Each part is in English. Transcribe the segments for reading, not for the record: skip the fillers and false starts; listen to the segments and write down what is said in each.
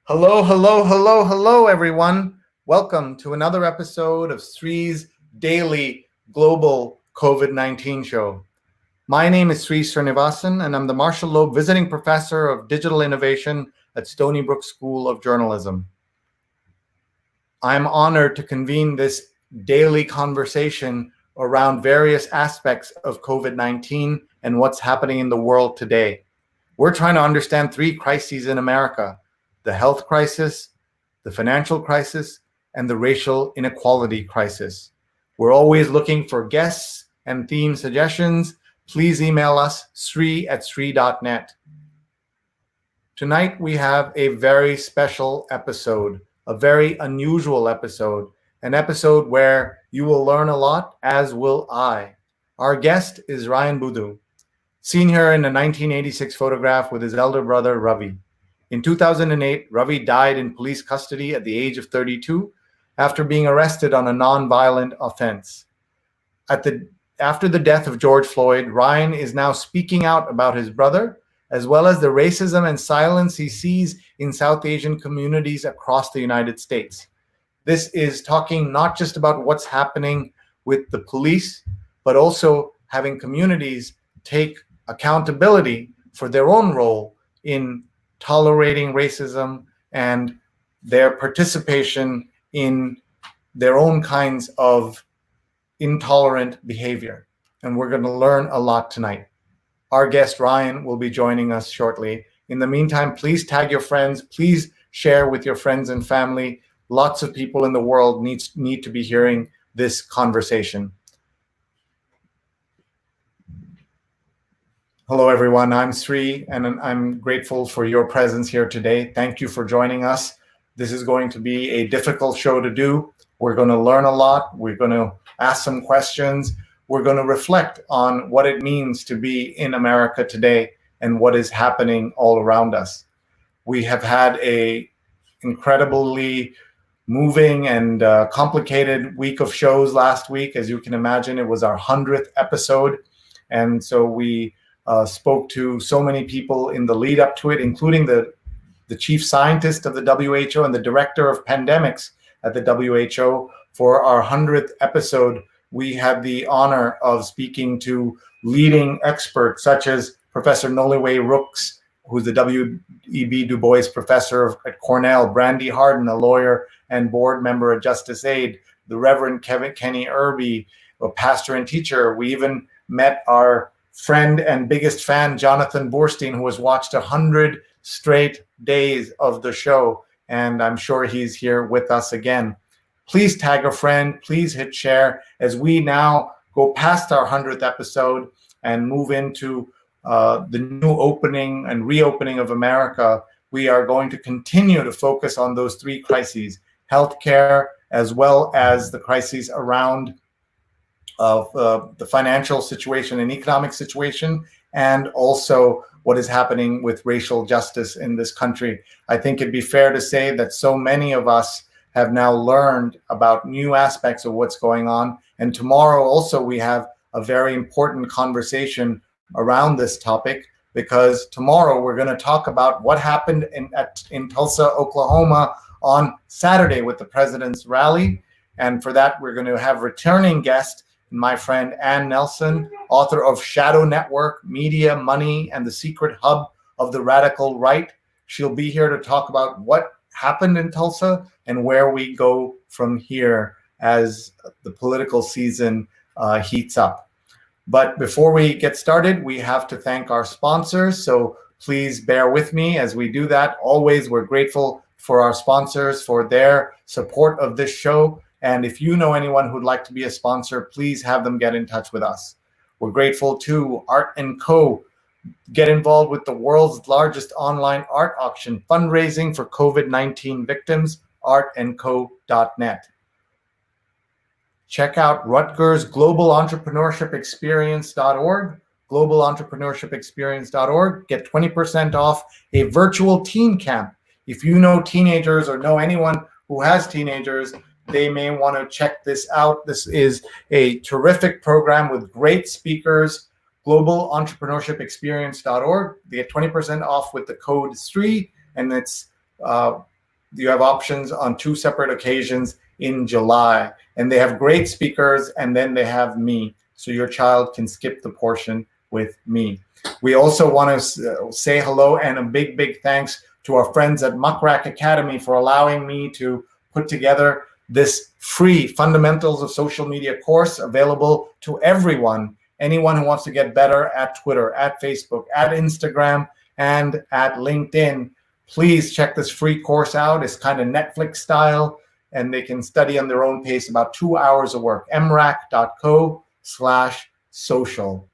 Hello, hello, hello, hello, everyone. Welcome to another episode of Sree's daily global COVID-19 show. My name is Sree Sreenivasan, and I'm the Marshall Loeb Visiting Professor of Digital Innovation at Stony Brook School of Journalism. I'm honored to convene this daily conversation around various aspects of COVID-19 and what's happening in the world today. We're trying to understand three crises in America: the health crisis, the financial crisis, and the racial inequality crisis. We're always looking for guests and theme suggestions. Please email us, sree@sree.net. Tonight, we have a very special episode, a very unusual episode, an episode where you will learn a lot, as will I. Our guest is Ryan Budhu, seen here in a 1986 photograph with his elder brother, Ravi. In 2008, Ravi died in police custody at the age of 32 after being arrested on a nonviolent offense. After the death of George Floyd, Ryan is now speaking out about his brother, as well as the racism and silence he sees in South Asian communities across the United States. This is talking not just about what's happening with the police, but also having communities take accountability for their own role in tolerating racism and their participation in their own kinds of intolerant behavior. And we're going to learn a lot tonight. Our guest, Ryan, will be joining us shortly. In the meantime, please tag your friends. Please share with your friends and family. Lots of people in the world need to be hearing this conversation. Hello, everyone. I'm Sree, and I'm grateful for your presence here today. Thank you for joining us. This is going to be a difficult show to do. We're going to learn a lot. We're going to ask some questions. We're going to reflect on what it means to be in America today and what is happening all around us. We have had an incredibly moving and complicated week of shows last week. As you can imagine, it was our 100th episode. And so we spoke to so many people in the lead up to it, including the chief scientist of the WHO and the director of pandemics at the WHO. For our 100th episode, we had the honor of speaking to leading experts such as Professor Noliwe Rooks, who's the W.E.B. Du Bois Professor at Cornell, Brandy Harden, a lawyer and board member at Justice Aid, the Reverend Kenny Irby, a pastor and teacher. We even met our friend and biggest fan, Jonathan Borstein, who has watched 100 straight days of the show, and I'm sure he's here with us again. Please tag a friend, please hit share as we now go past our 100th episode and move into the new opening and reopening of America. We are going to continue to focus on those three crises: healthcare, as well as the crises around of the financial situation and economic situation, and also what is happening with racial justice in this country. I think it'd be fair to say that so many of us have now learned about new aspects of what's going on. And tomorrow also we have a very important conversation around this topic, because tomorrow we're going to talk about what happened in Tulsa, Oklahoma on Saturday with the president's rally. And for that, we're going to have returning guest, my friend Ann Nelson, author of Shadow Network, Media, Money, and the Secret Hub of the Radical Right. She'll be here to talk about what happened in Tulsa and where we go from here as the political season heats up. But before we get started, we have to thank our sponsors. So please bear with me as we do that. Always, we're grateful for our sponsors for their support of this show. And if you know anyone who'd like to be a sponsor, please have them get in touch with us. We're grateful to Art & Co. Get involved with the world's largest online art auction, fundraising for COVID-19 victims, artandco.net. Check out Rutgers Global Entrepreneurship Experience.org, globalentrepreneurshipexperience.org. Get 20% off a virtual teen camp. If you know teenagers or know anyone who has teenagers, they may want to check this out. This is a terrific program with great speakers. globalentrepreneurshipexperience.org. They get 20% off with the code SREE, and it's You have options on 2 separate occasions in July, and they have great speakers, and then they have me, so your child can skip the portion with me. We also want to say hello and a big thanks to our friends at Muckrack Academy for allowing me to put together this free Fundamentals of Social Media course available to everyone, anyone who wants to get better at Twitter, at Facebook, at Instagram, and at LinkedIn. Please check this free course out. It's kind of Netflix style, and they can study on their own pace, about 2 hours of work. mrac.co/social.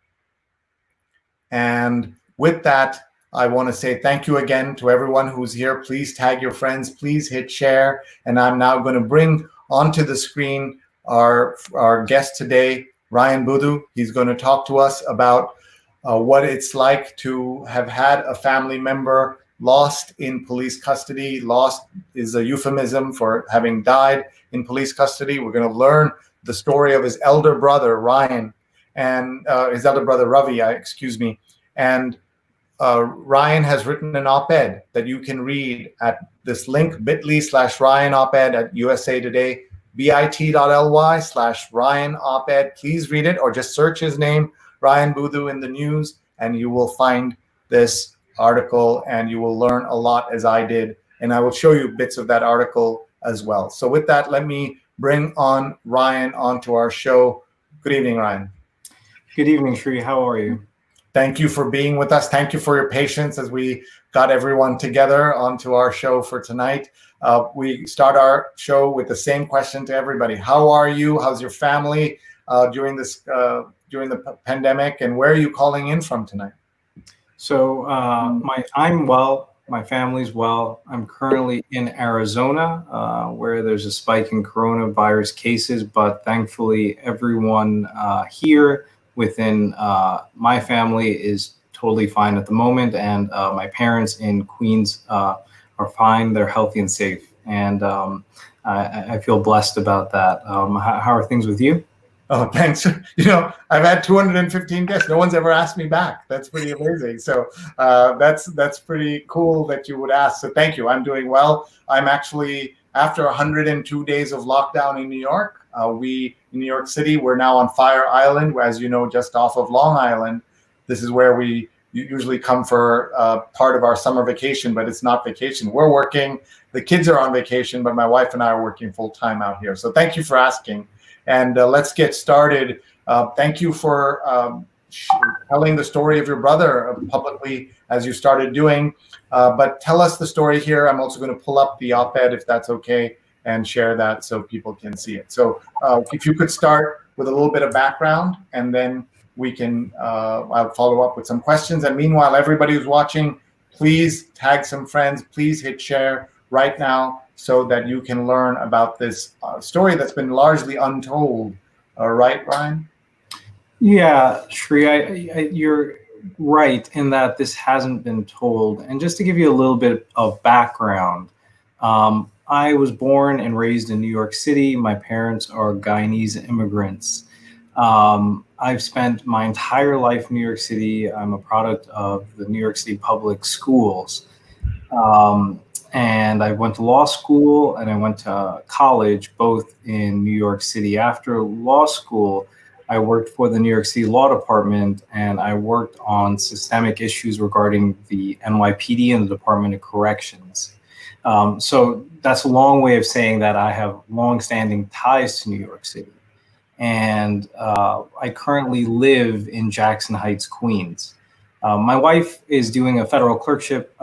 And with that, I want to say thank you again to everyone who's here. Please tag your friends. Please hit share. And I'm now going to bring onto the screen our guest today, Ryan Budhu. He's going to talk to us about what it's like to have had a family member lost in police custody. Lost is a euphemism for having died in police custody. We're going to learn the story of his elder brother, Ryan, and his elder brother, Ravi, And Ryan has written an op-ed that you can read at this link, bit.ly/Ryan op-ed at USA Today, bit.ly/Ryan op-ed. Please read it, or just search his name, Ryan Budhu, in the news, and you will find this article, and you will learn a lot, as I did. And I will show you bits of that article as well. So with that, let me bring on Ryan onto our show. Good evening, Ryan. Good evening, Sree. How are you? Thank you for being with us. Thank you for your patience as we got everyone together onto our show for tonight. We start our show with the same question to everybody. How are you? How's your family during the pandemic? And where are you calling in from tonight? So I'm well. My family's well. I'm currently in Arizona, where there's a spike in coronavirus cases, but thankfully everyone here within my family is totally fine at the moment, and my parents in Queens are fine. They're healthy and safe, and I feel blessed about that. How are things with you? Oh, thanks. I've had 215 guests. No one's ever asked me back. That's pretty amazing. So that's pretty cool that you would ask. So thank you. I'm doing well. I'm actually, after 102 days of lockdown in New York, in New York City, we're now on Fire Island, as you know, just off of Long Island. This is where we usually come for part of our summer vacation, but it's not vacation. We're working. The kids are on vacation, but my wife and I are working full time out here. So thank you for asking. And let's get started. Thank you for telling the story of your brother publicly, as you started doing. But tell us the story here. I'm also going to pull up the op-ed, if that's okay, and share that so people can see it. So if you could start with a little bit of background, and then we can I'll follow up with some questions. And meanwhile, everybody who's watching, please tag some friends. Please hit share right now, so that you can learn about this story that's been largely untold. Right, Ryan? Yeah, Sree, you're right in that this hasn't been told. And just to give you a little bit of background, I was born and raised in New York City. My parents are Guyanese immigrants. I've spent my entire life in New York City. I'm a product of the New York City public schools. And I went to law school and I went to college, both in New York City. After law school, I worked for the New York City Law Department, and I worked on systemic issues regarding the NYPD and the Department of Corrections. So that's a long way of saying that I have longstanding ties to New York City. And I currently live in Jackson Heights, Queens. My wife is doing a federal clerkship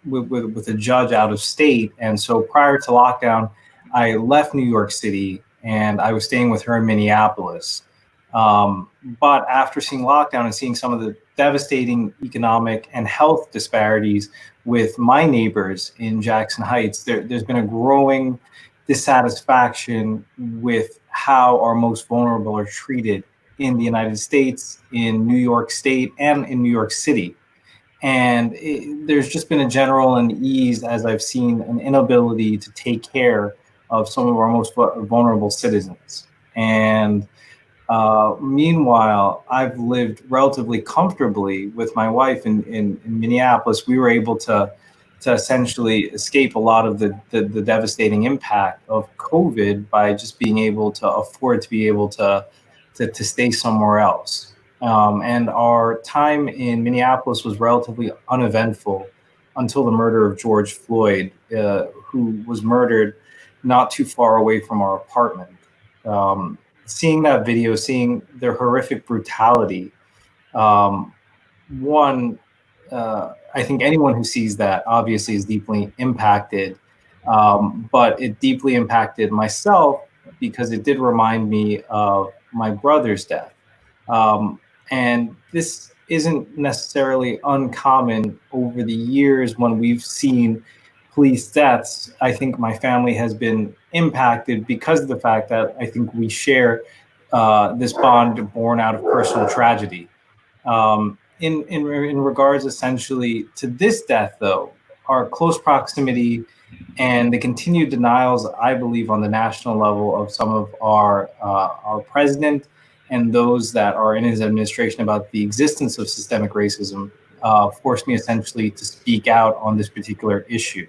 with a judge out of state. And so prior to lockdown, I left New York City and I was staying with her in Minneapolis. But after seeing lockdown and seeing some of the devastating economic and health disparities with my neighbors in Jackson Heights, there's been a growing dissatisfaction with how our most vulnerable are treated in the United States, in New York State, and in New York City. And there's just been a general unease, as I've seen, an inability to take care of some of our most vulnerable citizens. And meanwhile, I've lived relatively comfortably with my wife in Minneapolis. We were able to to essentially escape a lot of the devastating impact of COVID by just being able to afford to be able to stay somewhere else. And our time in Minneapolis was relatively uneventful until the murder of George Floyd, who was murdered not too far away from our apartment. Seeing that video, seeing their horrific brutality, one, I think anyone who sees that obviously is deeply impacted, but it deeply impacted myself because it did remind me of my brother's death. And this isn't necessarily uncommon over the years when we've seen police deaths. I think my family has been impacted because of the fact that I think we share this bond born out of personal tragedy. In regards essentially to this death, though, our close proximity and the continued denials, I believe, on the national level of some of our president and those that are in his administration about the existence of systemic racism forced me essentially to speak out on this particular issue.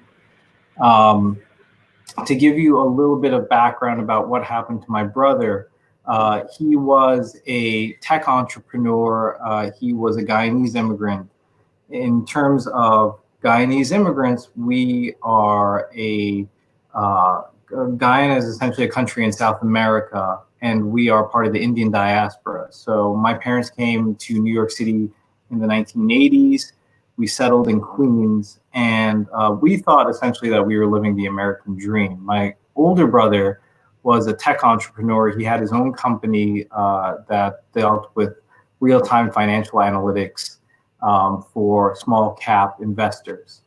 To give you a little bit of background about what happened to my brother, he was a tech entrepreneur. He was a Guyanese immigrant. In terms of Guyanese immigrants, we are Guyana is essentially a country in South America, and we are part of the Indian diaspora. So my parents came to New York City in the 1980s. We settled in Queens, and we thought essentially that we were living the American dream. My older brother was a tech entrepreneur. He had his own company that dealt with real-time financial analytics for small cap investors.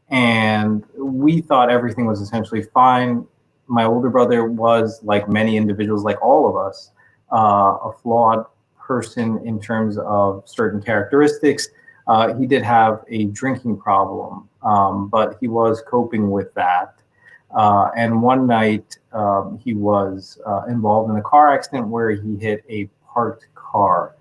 And we thought everything was essentially fine. My older brother was, like many individuals, like all of us, a flawed person in terms of certain characteristics. He did have a drinking problem, but he was coping with that. And one night he was involved in a car accident where he hit a parked car.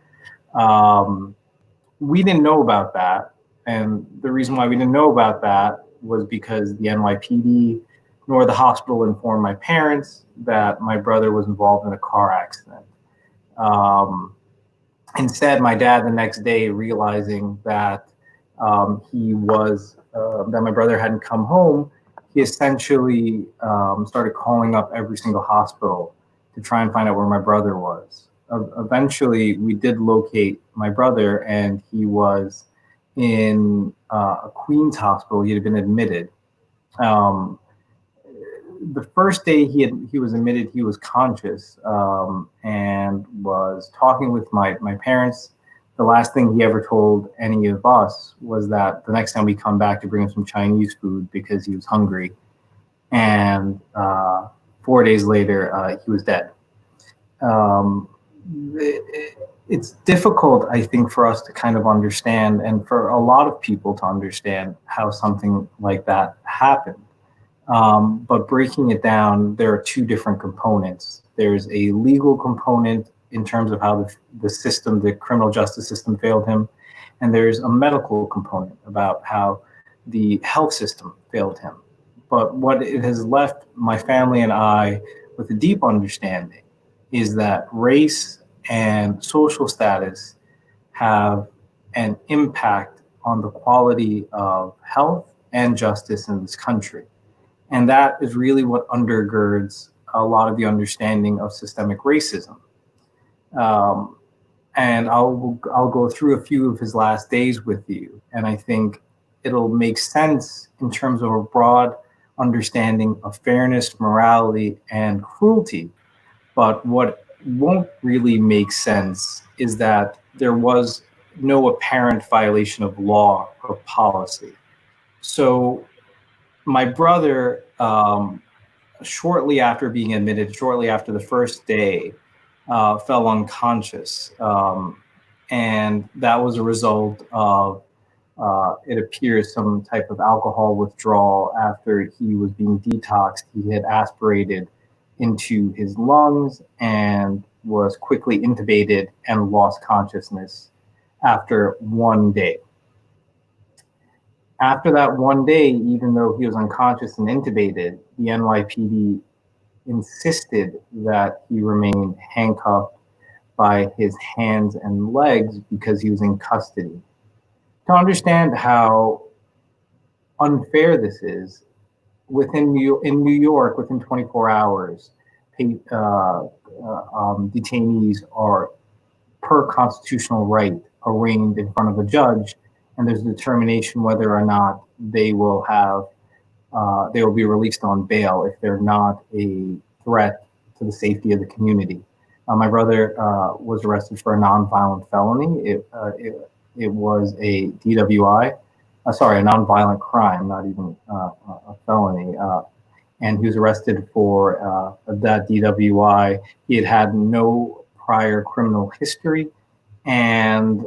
We didn't know about that. And the reason why we didn't know about that was because the NYPD nor the hospital informed my parents that my brother was involved in a car accident. Instead, my dad the next day, realizing that that my brother hadn't come home, he essentially started calling up every single hospital to try and find out where my brother was. Eventually, we did locate my brother, and he was in a Queens hospital. He had been admitted. The first day he was admitted, he was conscious and was talking with my parents. The last thing he ever told any of us was that the next time we come back to bring him some Chinese food because he was hungry. And 4 days later, he was dead. It's difficult, I think, for us to kind of understand, and for a lot of people to understand how something like that happened. But breaking it down, there are two different components. There's a legal component in terms of how the criminal justice system failed him. And there's a medical component about how the health system failed him. But what it has left my family and I with a deep understanding is that race and social status have an impact on the quality of health and justice in this country. And that is really what undergirds a lot of the understanding of systemic racism. And I'll go through a few of his last days with you. And I think it'll make sense in terms of a broad understanding of fairness, morality, and cruelty. But what won't really make sense is that there was no apparent violation of law or policy. So my brother, shortly after being admitted, shortly after the first day, fell unconscious. And that was a result of, it appears, some type of alcohol withdrawal after he was being detoxed. He had aspirated into his lungs and was quickly intubated and lost consciousness after 1 day. After that one day, even though he was unconscious and intubated, the NYPD insisted that he remain handcuffed by his hands and legs because he was in custody. To understand how unfair this is, in New York, within 24 hours, detainees are, per constitutional right, arraigned in front of a judge, and there's a determination whether or not they will be released on bail if they're not a threat to the safety of the community. My brother was arrested for a nonviolent felony. It was a DWI, a nonviolent crime, not even a felony. And he was arrested for that DWI. He had no prior criminal history, and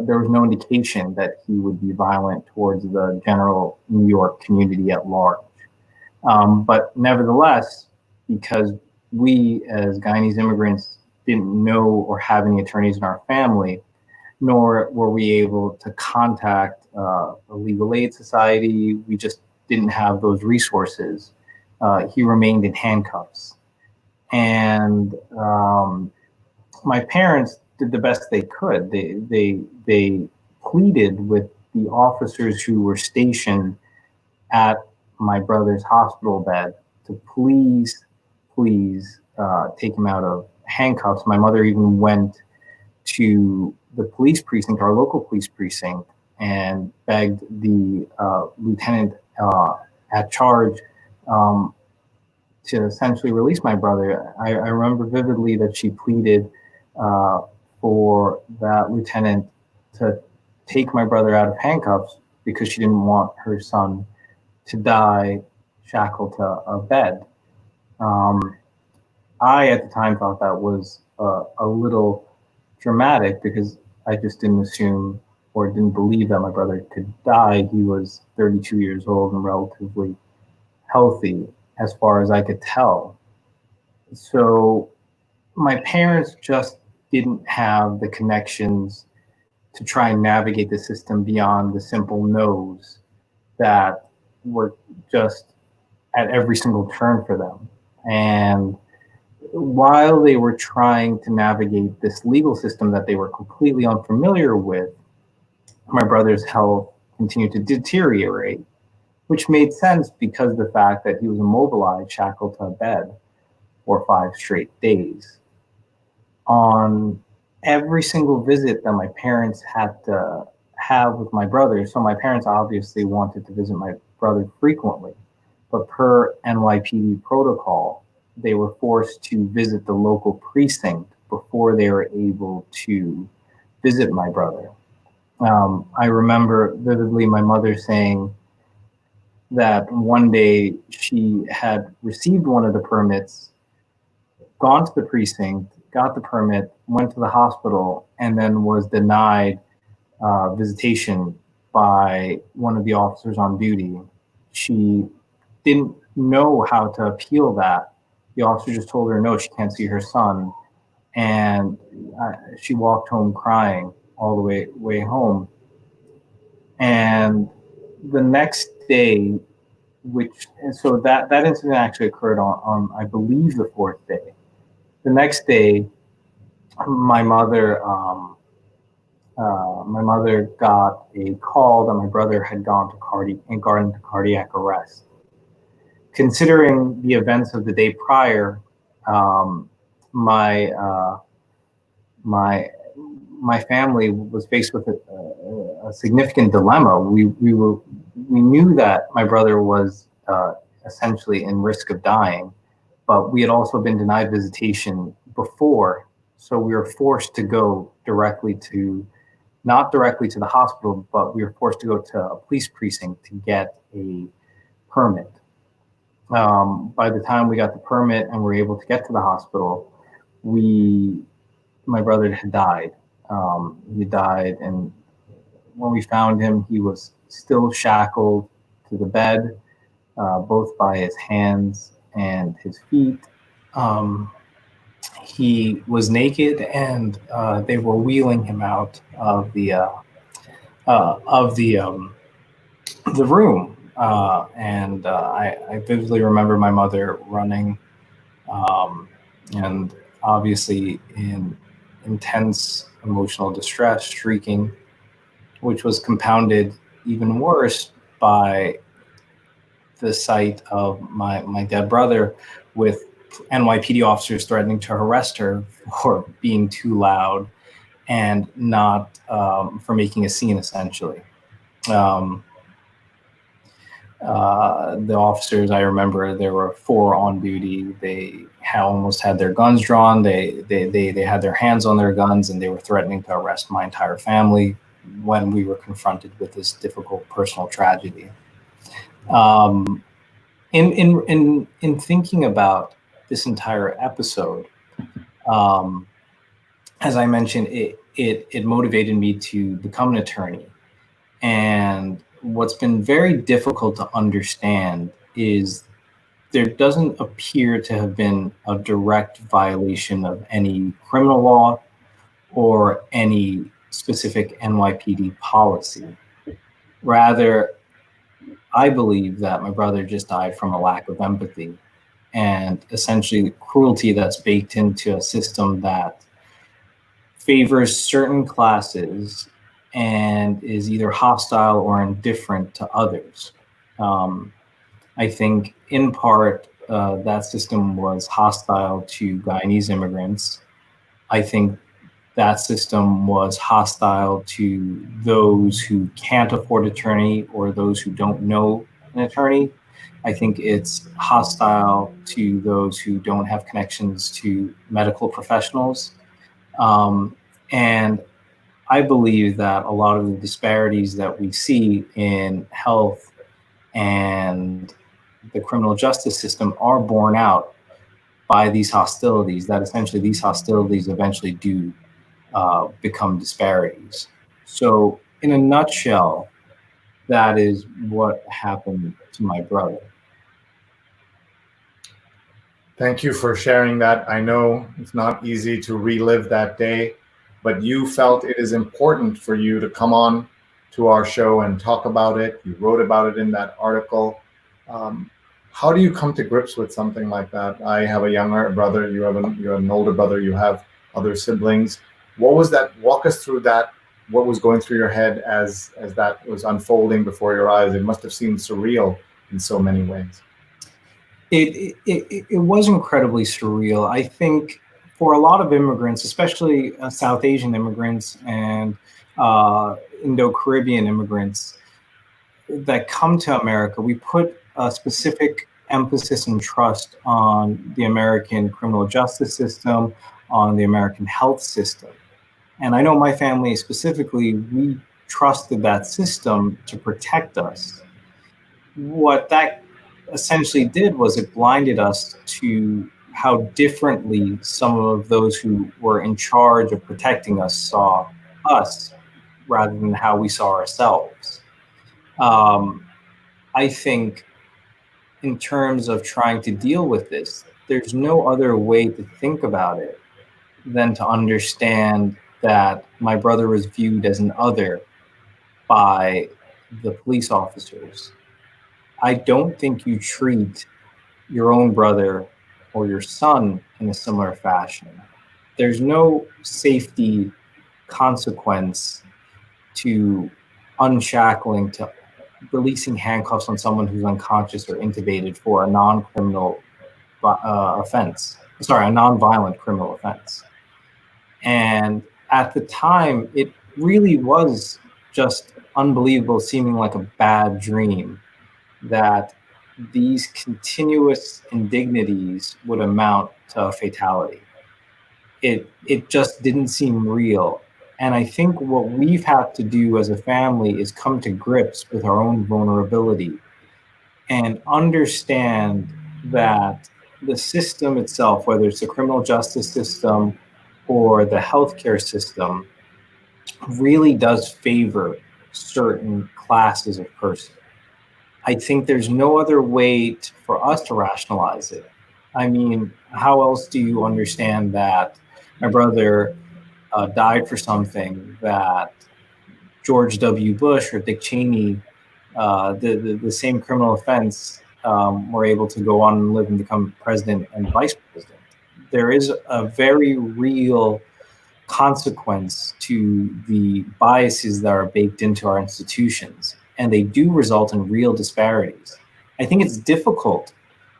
there was no indication that he would be violent towards the general New York community at large. But nevertheless, because we as Guyanese immigrants didn't know or have any attorneys in our family, nor were we able to contact a legal aid society, we just didn't have those resources. He remained in handcuffs. And my parents did the best they could. They pleaded with the officers who were stationed at my brother's hospital bed to please take him out of handcuffs. My mother even went to the police precinct, our local police precinct, and begged the lieutenant at charge to essentially release my brother. I remember vividly that she pleaded for that lieutenant to take my brother out of handcuffs because she didn't want her son to die shackled to a bed. I, at the time, thought that was a little dramatic because I just didn't assume or didn't believe that my brother could die. He was 32 years old and relatively healthy as far as I could tell. So my parents just didn't have the connections to try and navigate the system beyond the simple no's that were just at every single turn for them. And while they were trying to navigate this legal system that they were completely unfamiliar with, my brother's health continued to deteriorate, which made sense because of the fact that he was immobilized, shackled to a bed for 5 straight days. On every single visit that my parents had to have with my brother, so my parents obviously wanted to visit my brother frequently, but per NYPD protocol, they were forced to visit the local precinct before they were able to visit my brother. I remember vividly my mother saying that one day she had received one of the permits, gone to the precinct, got the permit, went to the hospital, and then was denied visitation by one of the officers on duty. She didn't know how to appeal that. The officer just told her no, she can't see her son. And she walked home crying all the way home. And the next day, so that incident actually occurred on I believe the 4th day. The next day, my mother got a call that my brother had gone into cardiac arrest. Considering the events of the day prior, my family was faced with a significant dilemma. We knew that my brother was essentially in risk of dying, but we had also been denied visitation before, so we were forced to go not directly to the hospital, but we were forced to go to a police precinct to get a permit. By the time we got the permit and were able to get to the hospital, my brother had died. He died, and when we found him, he was still shackled to the bed, both by his hands and his feet. He was naked, and they were wheeling him out of the the room, and I vividly remember my mother running, and obviously in intense emotional distress, shrieking, which was compounded even worse by the sight of my dead brother with NYPD officers threatening to arrest her for being too loud and not for making a scene, essentially. Um, the officers, I remember, there were 4 on duty. They almost had their guns drawn. They had their hands on their guns, and they were threatening to arrest my entire family when we were confronted with this difficult personal tragedy. In thinking about this entire episode, as I mentioned, it motivated me to become an attorney. And what's been very difficult to understand is there doesn't appear to have been a direct violation of any criminal law or any specific NYPD policy. Rather, I believe that my brother just died from a lack of empathy and essentially cruelty that's baked into a system that favors certain classes and is either hostile or indifferent to others. I think in part that system was hostile to Guyanese immigrants. I think that system was hostile to those who can't afford attorney or those who don't know an attorney. I think it's hostile to those who don't have connections to medical professionals. And I believe that a lot of the disparities that we see in health and the criminal justice system are borne out by these hostilities, that essentially these hostilities eventually do become disparities. So in a nutshell, that is what happened to my brother. Thank you for sharing that. I know it's not easy to relive that day, but you felt it is important for you to come on to our show and talk about it. You wrote about it in that article. How do you come to grips with something like that? I have a younger brother, you have an older brother, you have other siblings. What was that? Walk us through that. What was going through your head as that was unfolding before your eyes? It must have seemed surreal in so many ways. It was incredibly surreal. I think for a lot of immigrants, especially South Asian immigrants and Indo-Caribbean immigrants that come to America, we put a specific emphasis and trust on the American criminal justice system, on the American health system. And I know my family specifically, we trusted that system to protect us. What that essentially did was it blinded us to how differently some of those who were in charge of protecting us saw us rather than how we saw ourselves. I think in terms of trying to deal with this, there's no other way to think about it than to understand that my brother was viewed as an other by the police officers. I don't think you treat your own brother or your son in a similar fashion. There's no safety consequence to unshackling, to releasing handcuffs on someone who's unconscious or intubated for a non-criminal offense. Sorry, a non-violent criminal offense. And at the time, it really was just unbelievable, seeming like a bad dream, that these continuous indignities would amount to a fatality. It just didn't seem real. And I think what we've had to do as a family is come to grips with our own vulnerability and understand that the system itself, whether it's the criminal justice system or the healthcare system, really does favor certain classes of person. I think there's no other way for us to rationalize it. I mean, how else do you understand that my brother died for something that George W. Bush or Dick Cheney, the same criminal offense, were able to go on and live and become president and vice president. There is a very real consequence to the biases that are baked into our institutions, and they do result in real disparities. I think it's difficult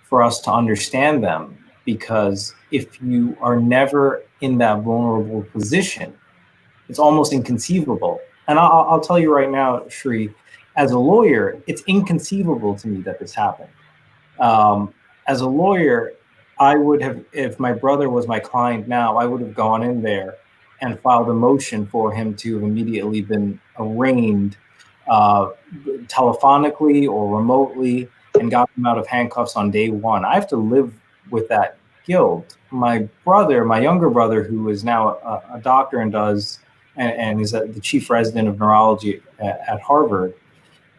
for us to understand them because if you are never in that vulnerable position, it's almost inconceivable. And I'll tell you right now, Sree, as a lawyer, it's inconceivable to me that this happened. As a lawyer, I would have, if my brother was my client now, I would have gone in there and filed a motion for him to have immediately been arraigned telephonically or remotely and got him out of handcuffs on day one. I have to live with that guilt. My brother, my younger brother, who is now a doctor and is the chief resident of neurology at Harvard,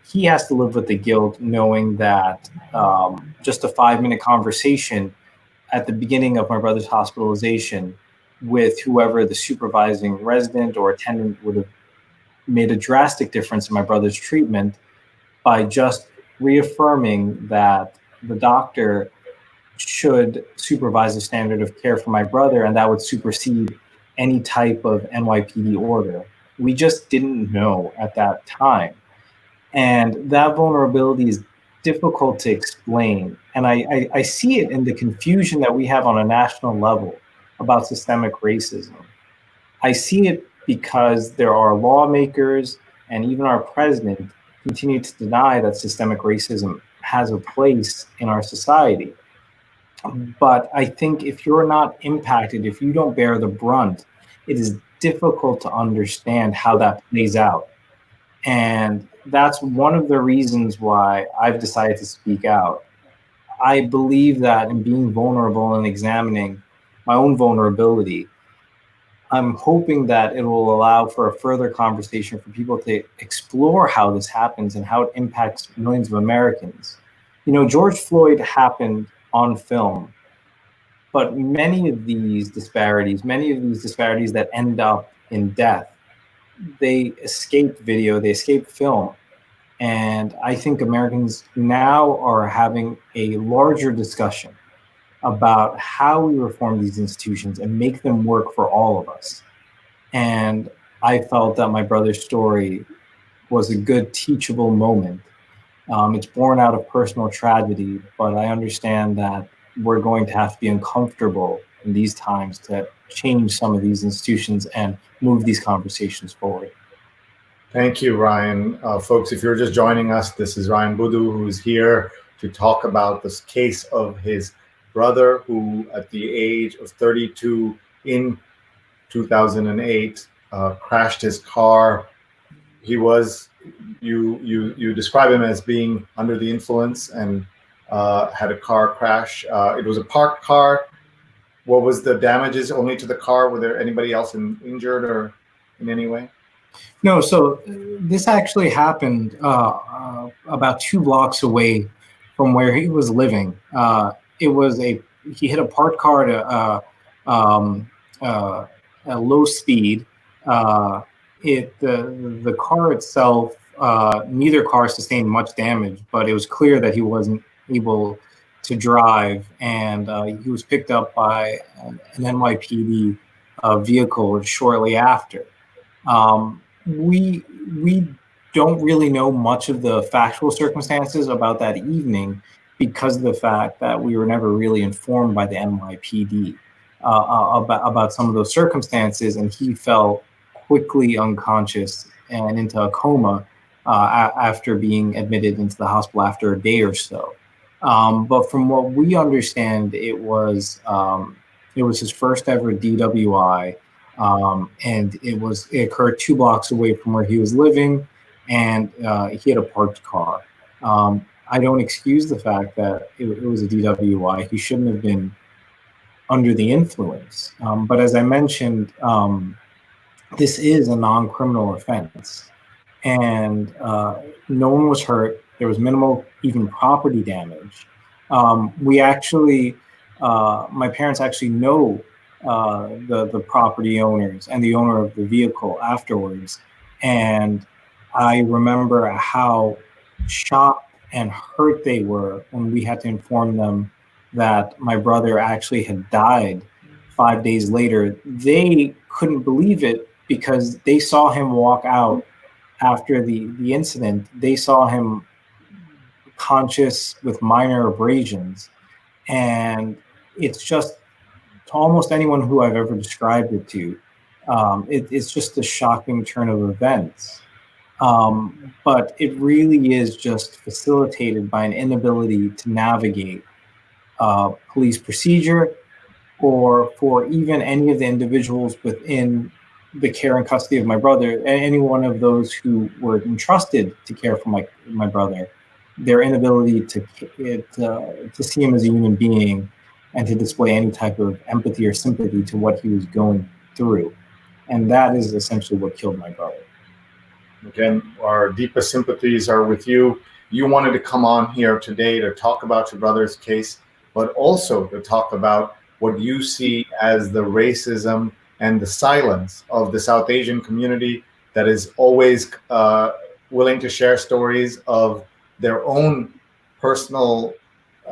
he has to live with the guilt knowing that just a 5-minute conversation at the beginning of my brother's hospitalization with whoever the supervising resident or attendant would have made a drastic difference in my brother's treatment by just reaffirming that the doctor should supervise the standard of care for my brother, and that would supersede any type of NYPD order. We just didn't know at that time. And that vulnerability is difficult to explain. And I see it in the confusion that we have on a national level about systemic racism. I see it because there are lawmakers and even our president continue to deny that systemic racism has a place in our society. But I think if you're not impacted, if you don't bear the brunt, it is difficult to understand how that plays out. And that's one of the reasons why I've decided to speak out. I believe that in being vulnerable and examining my own vulnerability, I'm hoping that it will allow for a further conversation for people to explore how this happens and how it impacts millions of Americans. You know, George Floyd happened on film, but many of these disparities that end up in death, they escape video, they escape film. And I think Americans now are having a larger discussion about how we reform these institutions and make them work for all of us. And I felt that my brother's story was a good teachable moment. It's born out of personal tragedy, but I understand that we're going to have to be uncomfortable in these times to change some of these institutions and move these conversations forward. Thank you, Ryan. Folks, if you're just joining us, this is Ryan Budhu, who's here to talk about this case of his brother, who at the age of 32 in 2008 crashed his car. He was, you describe him as being under the influence and had a car crash. It was a parked car. What was the damages only to the car? Were there anybody else injured or in any way? No, so this actually happened about 2 blocks away from where he was living. He hit a parked car at a low speed. The car itself, neither car sustained much damage, but it was clear that he wasn't able to drive, and he was picked up by an NYPD vehicle shortly after. We don't really know much of the factual circumstances about that evening because of the fact that we were never really informed by the NYPD about some of those circumstances, and he fell quickly unconscious and into a coma after being admitted into the hospital after a day or so. But from what we understand, it was his first ever DWI. And it occurred 2 blocks away from where he was living, and he had a parked car. I don't excuse the fact that it was a DWI. He shouldn't have been under the influence. But as I mentioned, this is a non-criminal offense, and no one was hurt. There was minimal even property damage. My parents actually know the property owners and the owner of the vehicle afterwards. And I remember how shocked and hurt they were when we had to inform them that my brother actually had died 5 days later. They couldn't believe it because they saw him walk out after the incident. They saw him conscious with minor abrasions. And it's just, to almost anyone who I've ever described it to, it's just a shocking turn of events. But it really is just facilitated by an inability to navigate police procedure, or for even any of the individuals within the care and custody of my brother, any one of those who were entrusted to care for my brother, their inability to see him as a human being and to display any type of empathy or sympathy to what he was going through. And that is essentially what killed my brother. Again, our deepest sympathies are with you. You wanted to come on here today to talk about your brother's case, but also to talk about what you see as the racism and the silence of the South Asian community that is always willing to share stories of their own personal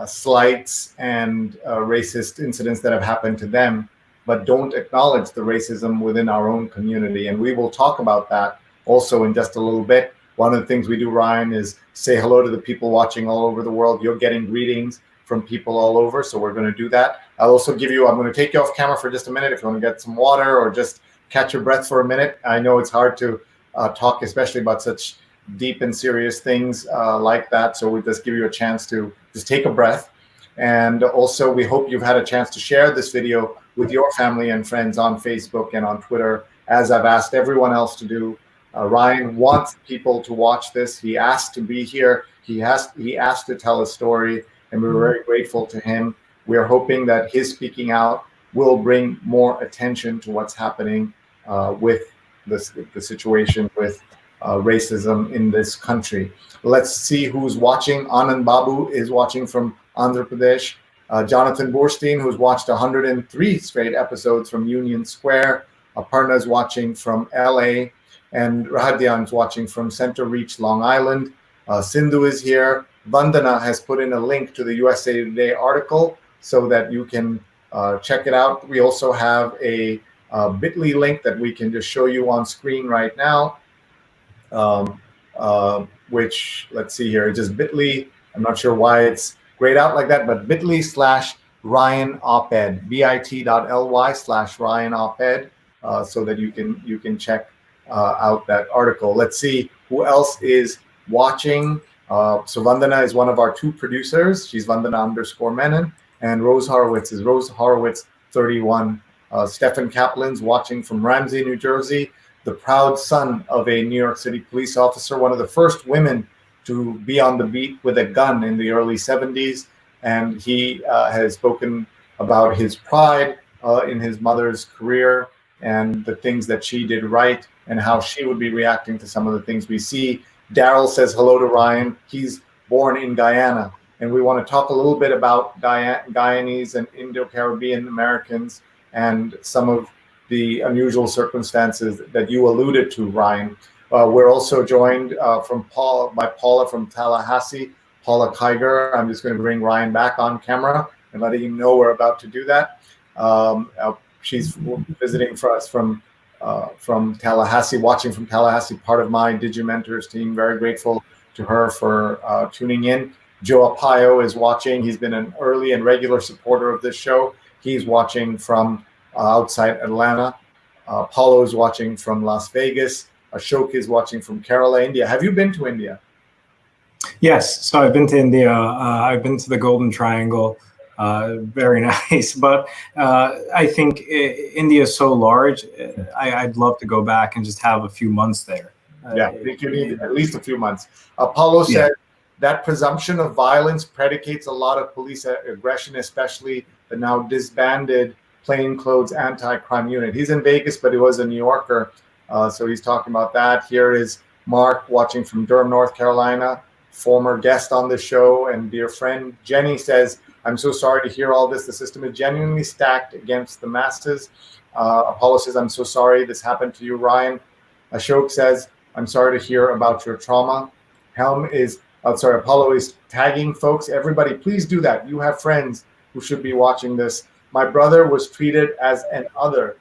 slights and racist incidents that have happened to them, but don't acknowledge the racism within our own community. And we will talk about that also in just a little bit. One of the things we do, Ryan, is say hello to the people watching all over the world. You're getting greetings from people all over, so we're going to do that. I'm going to take you off camera for just a minute if you want to get some water or just catch your breath for a minute. I know it's hard to talk, especially about such deep and serious things like that, so we'll just give you a chance to just take a breath. And also, we hope you've had a chance to share this video with your family and friends on Facebook and on Twitter, as I've asked everyone else to do. Ryan wants people to watch this. He asked to be here. He asked to tell a story, and we're very grateful to him. We're hoping that his speaking out will bring more attention to what's happening with the situation with racism in this country. Let's see who's watching. Anand Babu is watching from Andhra Pradesh. Jonathan Borstein, who's watched 103 straight episodes from Union Square. Aparna is watching from LA. And Rahadyan's watching from Center Reach, Long Island. Sindhu is here. Vandana has put in a link to the USA Today article so that you can check it out. We also have a bit.ly link that we can just show you on screen right now, which, let's see here, it's just bit.ly. I'm not sure why it's grayed out like that, but bit.ly/Ryan Op-Ed, bit.ly/Ryan Op-Ed, so that you can check out that article. Let's see who else is watching. So Vandana is one of our two producers. She's Vandana_Menon, and Rose Horowitz is Rose Horowitz 31. Stephen Kaplan's watching from Ramsey, New Jersey, the proud son of a New York City police officer, one of the first women to be on the beat with a gun in the early 70s. And he has spoken about his pride in his mother's career and the things that she did right and how she would be reacting to some of the things we see. Daryl says hello to Ryan. He's born in Guyana. And we want to talk a little bit about Guyanese and Indo-Caribbean Americans and some of the unusual circumstances that you alluded to, Ryan. We're also joined by Paula from Tallahassee, Paula Kiger. I'm just going to bring Ryan back on camera and letting him know we're about to do that. She's visiting for us from Tallahassee, watching from Tallahassee, part of my Digimentors team. Very grateful to her for tuning in. Joe Apayo is watching. He's been an early and regular supporter of this show. He's watching from outside Atlanta. Paulo is watching from Las Vegas. Ashok is watching from Kerala, India. Have you been to India? Yes, so I've been to India. I've been to the Golden Triangle. Very nice, but I think India is so large. I'd love to go back and just have a few months there. Yeah, I think you need at least a few months. Paulo said that presumption of violence predicates a lot of police aggression, especially the now disbanded plainclothes anti-crime unit. He's in Vegas, but he was a New Yorker, so he's talking about that. Here is Mark watching from Durham, North Carolina, former guest on the show and dear friend. Jenny says, I'm so sorry to hear all this. The system is genuinely stacked against the masses. Apollo says, I'm so sorry this happened to you, Ryan. Ashok says, I'm sorry to hear about your trauma. Apollo is tagging folks. Everybody, please do that. You have friends who should be watching this. My brother was treated as an other.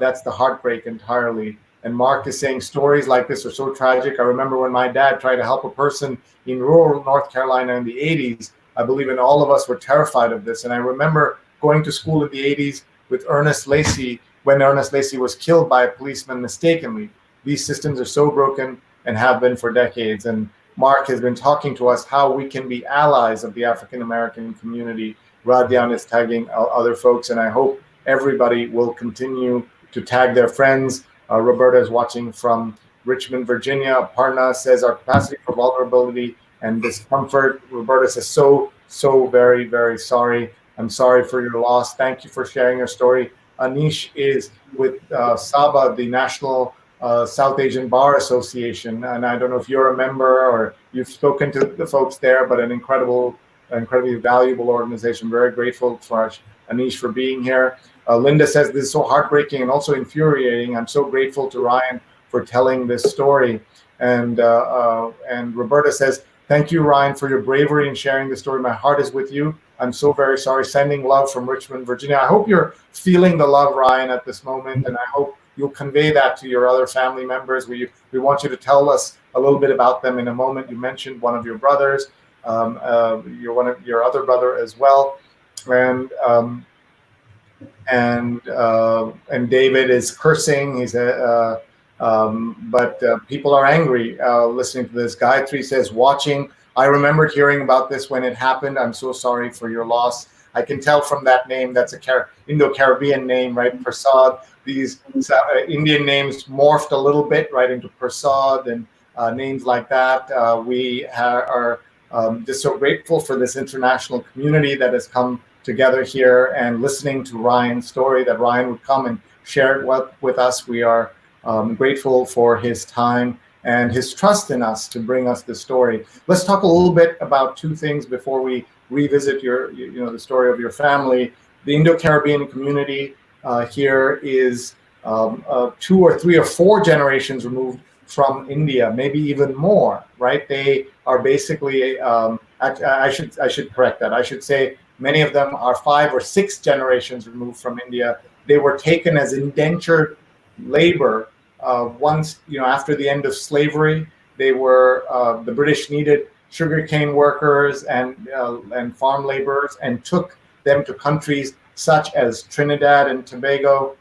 That's the heartbreak entirely. And Mark is saying stories like this are so tragic. I remember when my dad tried to help a person in rural North Carolina in the 80s. I believe in all of us were terrified of this. And I remember going to school in the 80s with Ernest Lacey when Ernest Lacey was killed by a policeman mistakenly. These systems are so broken and have been for decades. And Mark has been talking to us how we can be allies of the African American community. Radian is tagging other folks, and I hope everybody will continue to tag their friends. Roberta is watching from Richmond, Virginia. Parna says our capacity for vulnerability and discomfort. Roberta says so very, very sorry. I'm sorry for your loss. Thank you for sharing your story. Anish is with SABA, the National South Asian Bar Association, and I don't know if you're a member or you've spoken to the folks there, but an incredibly valuable organization. Very grateful for Anish for being here. Linda says this is so heartbreaking and also infuriating. I'm so grateful to Ryan for telling this story. And Roberta says, thank you, Ryan, for your bravery in sharing the story. My heart is with you. I'm so very sorry. Sending love from Richmond, Virginia. I hope you're feeling the love, Ryan, at this moment, and I hope you'll convey that to your other family members. We want you to tell us a little bit about them in a moment. You mentioned one of your brothers, your other brother as well, and David is cursing. He's but people are angry listening to this. Gayatri says, watching. I remembered hearing about this when it happened. I'm so sorry for your loss. I can tell from that name, that's a Indo-Caribbean name, right? Prasad. These Indian names morphed a little bit, right, into Prasad and names like that. We are just so grateful for this international community that has come together here and listening to Ryan's story, that Ryan would come and share it with us. We are grateful for his time and his trust in us to bring us this story. Let's talk a little bit about two things before we revisit the story of your family. The Indo-Caribbean community here is 2 or 3 or 4 generations removed from India, maybe even more, right? They are basically, I should correct that. I should say many of them are 5 or 6 generations removed from India. They were taken as indentured labor once, after the end of slavery. They were, the British needed sugarcane workers and farm laborers and took them to countries such as Trinidad and Tobago,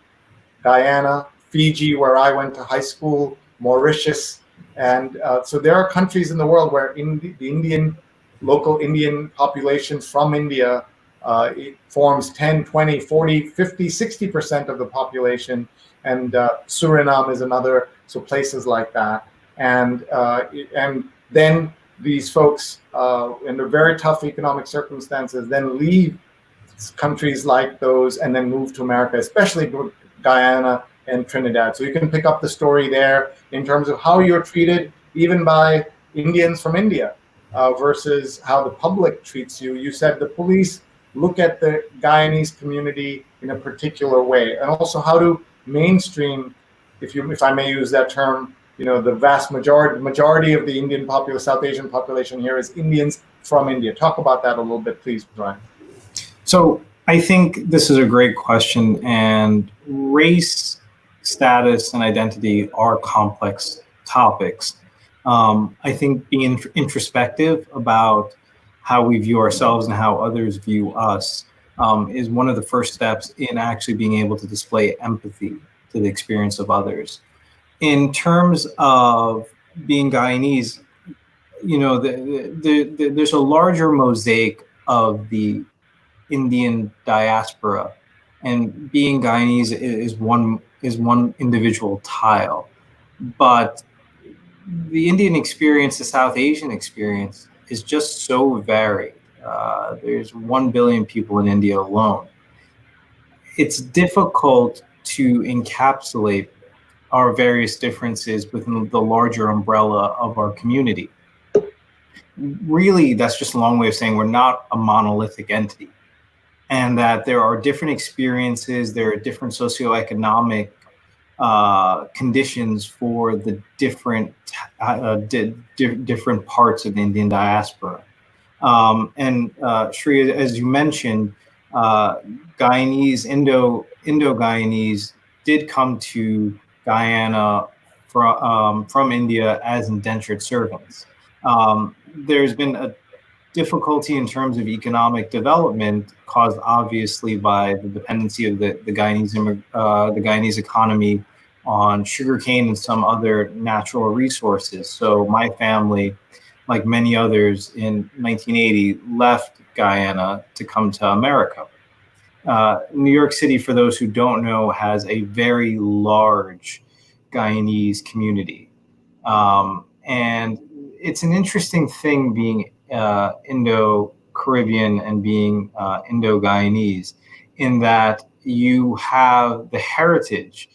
Guyana, Fiji, where I went to high school, Mauritius. And so there are countries in the world where the local Indian population from India, it forms 10, 20, 40, 50, 60% of the population. And Suriname is another, so places like that. And then these folks, under very tough economic circumstances, then leave countries like those and then move to America, especially Guyana and Trinidad. So you can pick up the story there in terms of how you're treated, even by Indians from India, versus how the public treats you. You said the police look at the Guyanese community in a particular way, and also how to mainstream, if I may use that term, the vast majority of the Indian South Asian population here is Indians from India. Talk about that a little bit, please, Ryan. So I think this is a great question, and race, status, and identity are complex topics. I think being introspective about how we view ourselves and how others view us is one of the first steps in actually being able to display empathy to the experience of others. In terms of being Guyanese, there's a larger mosaic of the Indian diaspora, and being Guyanese is one individual tile. But the Indian experience, the South Asian experience, is just so varied. There's 1 billion people in India alone. It's difficult to encapsulate our various differences within the larger umbrella of our community. Really, that's just a long way of saying we're not a monolithic entity, and that there are different experiences, there are different socioeconomic conditions for the different different parts of the Indian diaspora. And Sree, as you mentioned, Guyanese, Indo-Guyanese did come to Guyana from India as indentured servants. There's been a difficulty in terms of economic development caused obviously by the dependency of the Guyanese economy on sugarcane and some other natural resources. So my family, like many others in 1980, left Guyana to come to America. New York City, for those who don't know, has a very large Guyanese community. And it's an interesting thing being Indo-Caribbean and being Indo-Guyanese, in that you have the heritage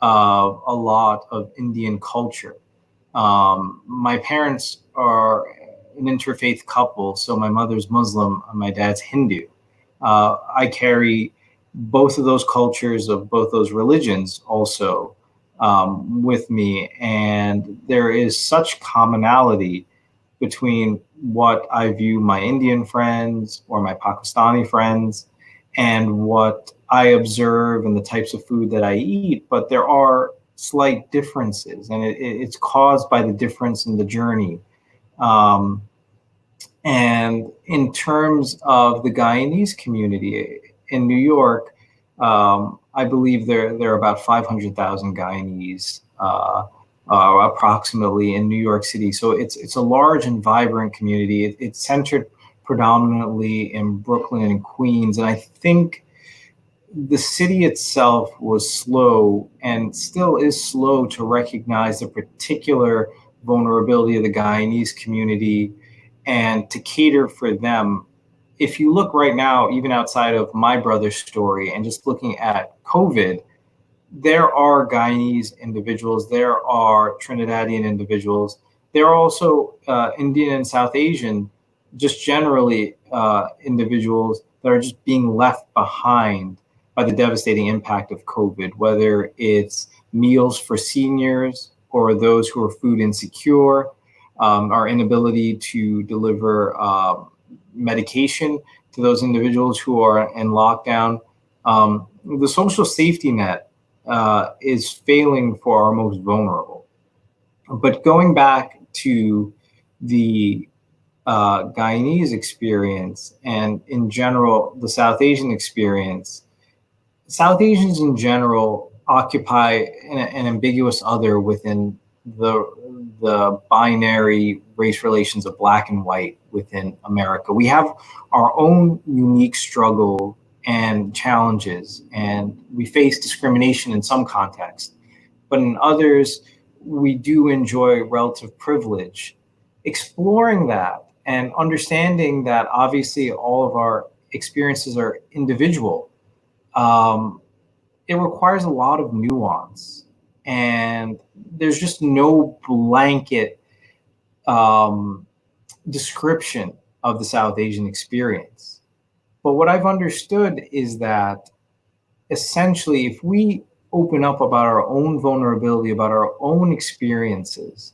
of a lot of Indian culture. My parents are an interfaith couple, so my mother's Muslim and my dad's Hindu. I carry both of those cultures of both those religions also with me, and there is such commonality between what I view my Indian friends or my Pakistani friends and what I observe and the types of food that I eat, but there are slight differences, and it's caused by the difference in the journey. And in terms of the Guyanese community in New York, I believe there are about 500,000 Guyanese approximately in New York City. So it's a large and vibrant community. It's centered predominantly in Brooklyn and Queens. And I think the city itself was slow and still is slow to recognize the particular vulnerability of the Guyanese community and to cater for them. If you look right now, even outside of my brother's story and just looking at COVID, there are Guyanese individuals, there are Trinidadian individuals, there are also Indian and South Asian, just generally individuals that are just being left behind by the devastating impact of COVID, whether it's meals for seniors or those who are food insecure, our inability to deliver medication to those individuals who are in lockdown. The social safety net is failing for our most vulnerable. But going back to the Guyanese experience and in general, the South Asian experience, South Asians in general occupy an ambiguous other within the binary race relations of black and white within America. We have our own unique struggle and challenges, and we face discrimination in some contexts, but in others, we do enjoy relative privilege. Exploring that and understanding that obviously all of our experiences are individual, it requires a lot of nuance, and there's just no blanket description of the South Asian experience. But what I've understood is that essentially, if we open up about our own vulnerability, about our own experiences,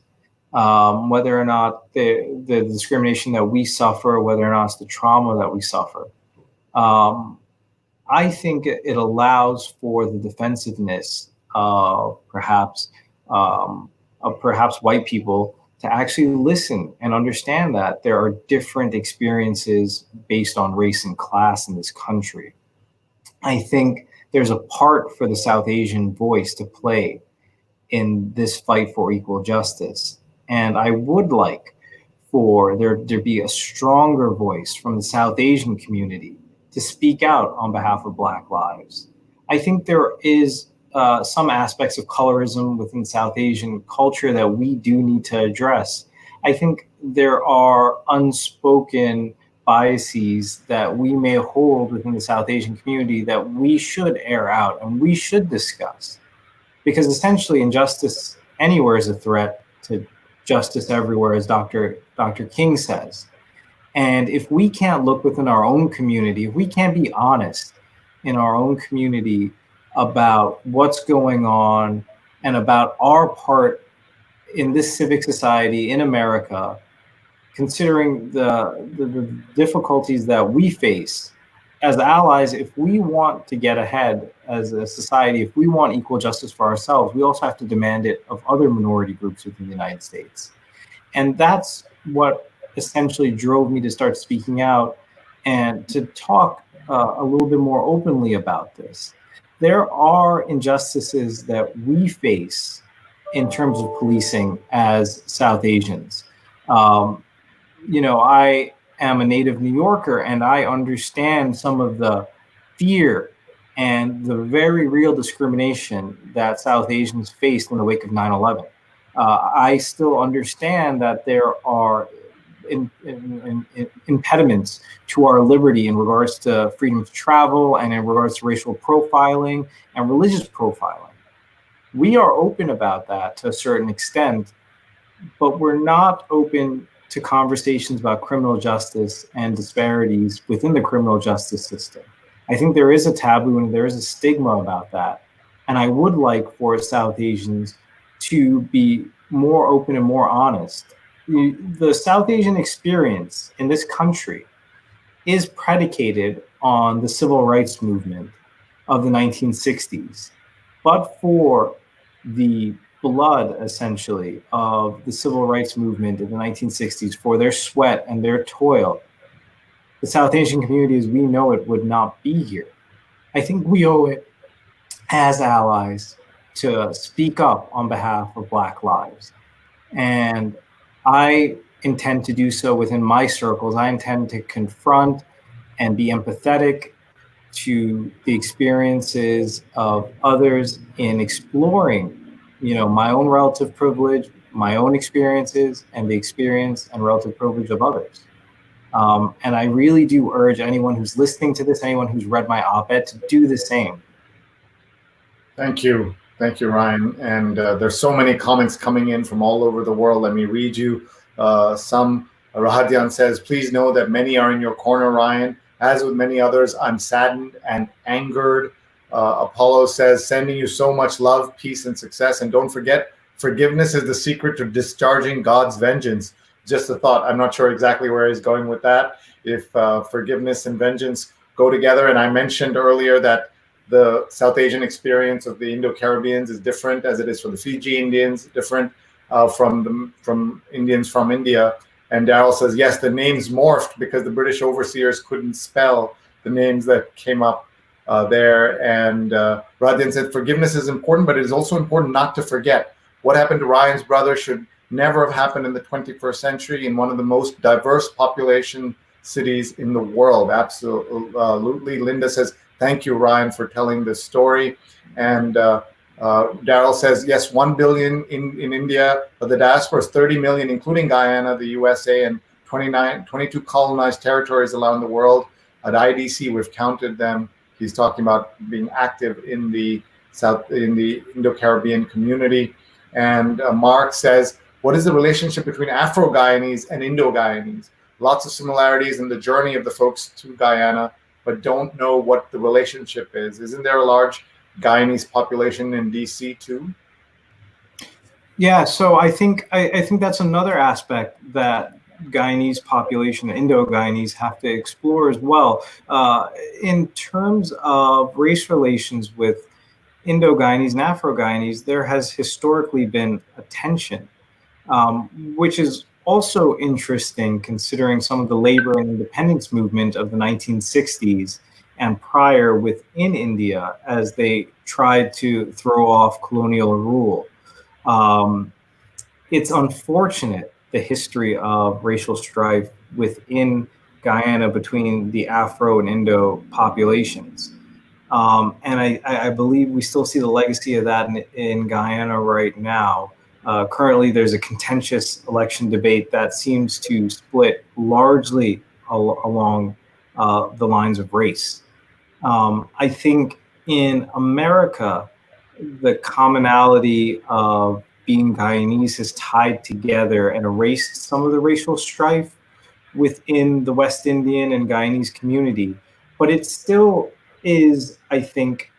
whether or not the discrimination that we suffer, whether or not it's the trauma that we suffer, I think it allows for the defensiveness of perhaps white people to actually listen and understand that there are different experiences based on race and class in this country. I think there's a part for the South Asian voice to play in this fight for equal justice. And I would like for there be a stronger voice from the South Asian community to speak out on behalf of Black lives. I think there is some aspects of colorism within South Asian culture that we do need to address. I think there are unspoken biases that we may hold within the South Asian community that we should air out and we should discuss. Because essentially injustice anywhere is a threat to justice everywhere, as Dr. King says. And if we can't look within our own community, if we can't be honest in our own community about what's going on and about our part in this civic society in America, considering the difficulties that we face as allies. If we want to get ahead as a society, if we want equal justice for ourselves, we also have to demand it of other minority groups within the United States. And that's what essentially drove me to start speaking out and to talk a little bit more openly about this. There are injustices that we face in terms of policing as South Asians. Um, I am a native New Yorker, and I understand some of the fear and the very real discrimination that South Asians faced in the wake of 9/11. I still understand that there are impediments to our liberty in regards to freedom to travel and in regards to racial profiling and religious profiling. We are open about that to a certain extent, but we're not open to conversations about criminal justice and disparities within the criminal justice system. I think there is a taboo and there is a stigma about that. And I would like for South Asians to be more open and more honest. The South Asian experience in this country is predicated on the civil rights movement of the 1960s. But for the blood, essentially, of the civil rights movement in the 1960s, for their sweat and their toil, the South Asian community as we know it would not be here. I think we owe it as allies to speak up on behalf of Black lives. And I intend to do so within my circles. I intend to confront and be empathetic to the experiences of others in exploring, my own relative privilege, my own experiences, and the experience and relative privilege of others. And I really do urge anyone who's listening to this, anyone who's read my op-ed, to do the same. Thank you. Thank you, Ryan. And there's so many comments coming in from all over the world. Let me read you some. Rahadyan says, please know that many are in your corner, Ryan. As with many others, I'm saddened and angered. Apollo says, sending you so much love, peace, and success. And don't forget, forgiveness is the secret to discharging God's vengeance. Just a thought. I'm not sure exactly where he's going with that. If forgiveness and vengeance go together. And I mentioned earlier that the South Asian experience of the Indo-Caribbeans is different as it is for the Fiji Indians, different from Indians from India. And Daryl says, yes, the names morphed because the British overseers couldn't spell the names that came up there. And Radyan said, forgiveness is important, but it is also important not to forget. What happened to Ryan's brother should never have happened in the 21st century in one of the most diverse population cities in the world. Absolutely. Linda says, thank you, Ryan, for telling this story. And Daryl says, yes, 1 billion in India, but the diaspora is 30 million, including Guyana, the USA, and 22 colonized territories around the world. At IDC, we've counted them. He's talking about being active in the Indo-Caribbean community. And Mark says, what is the relationship between Afro-Guyanese and Indo-Guyanese? Lots of similarities in the journey of the folks to Guyana, but don't know what the relationship is. Isn't there a large Guyanese population in DC too? Yeah, so I think that's another aspect that Guyanese population, Indo-Guyanese, have to explore as well. In terms of race relations with Indo-Guyanese and Afro-Guyanese, there has historically been a tension, which is also interesting considering some of the labor and independence movement of the 1960s and prior within India as they tried to throw off colonial rule. It's unfortunate, the history of racial strife within Guyana between the Afro and Indo populations. And I believe we still see the legacy of that in Guyana right now. Currently, there's a contentious election debate that seems to split largely along the lines of race. I think in America, the commonality of being Guyanese has tied together and erased some of the racial strife within the West Indian and Guyanese community, but it still is, I think,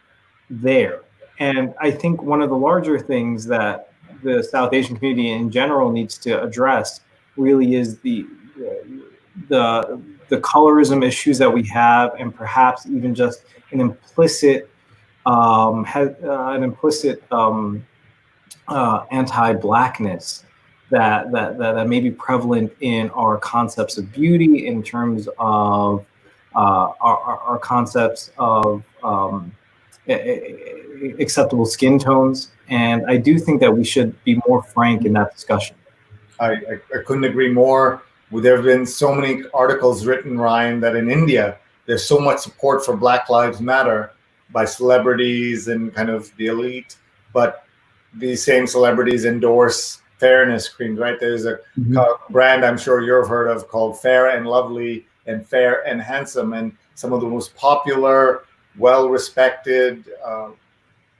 there. And I think one of the larger things that the South Asian community in general needs to address really is the colorism issues that we have, and perhaps even just an implicit anti-blackness that may be prevalent in our concepts of beauty, in terms of our concepts of acceptable skin tones. And I do think that we should be more frank in that discussion. I couldn't agree more. There have been so many articles written, Ryan, that in India, there's so much support for Black Lives Matter by celebrities and kind of the elite, but these same celebrities endorse fairness creams, right? There's a brand I'm sure you've heard of called Fair and Lovely and Fair and Handsome, and some of the most popular, well-respected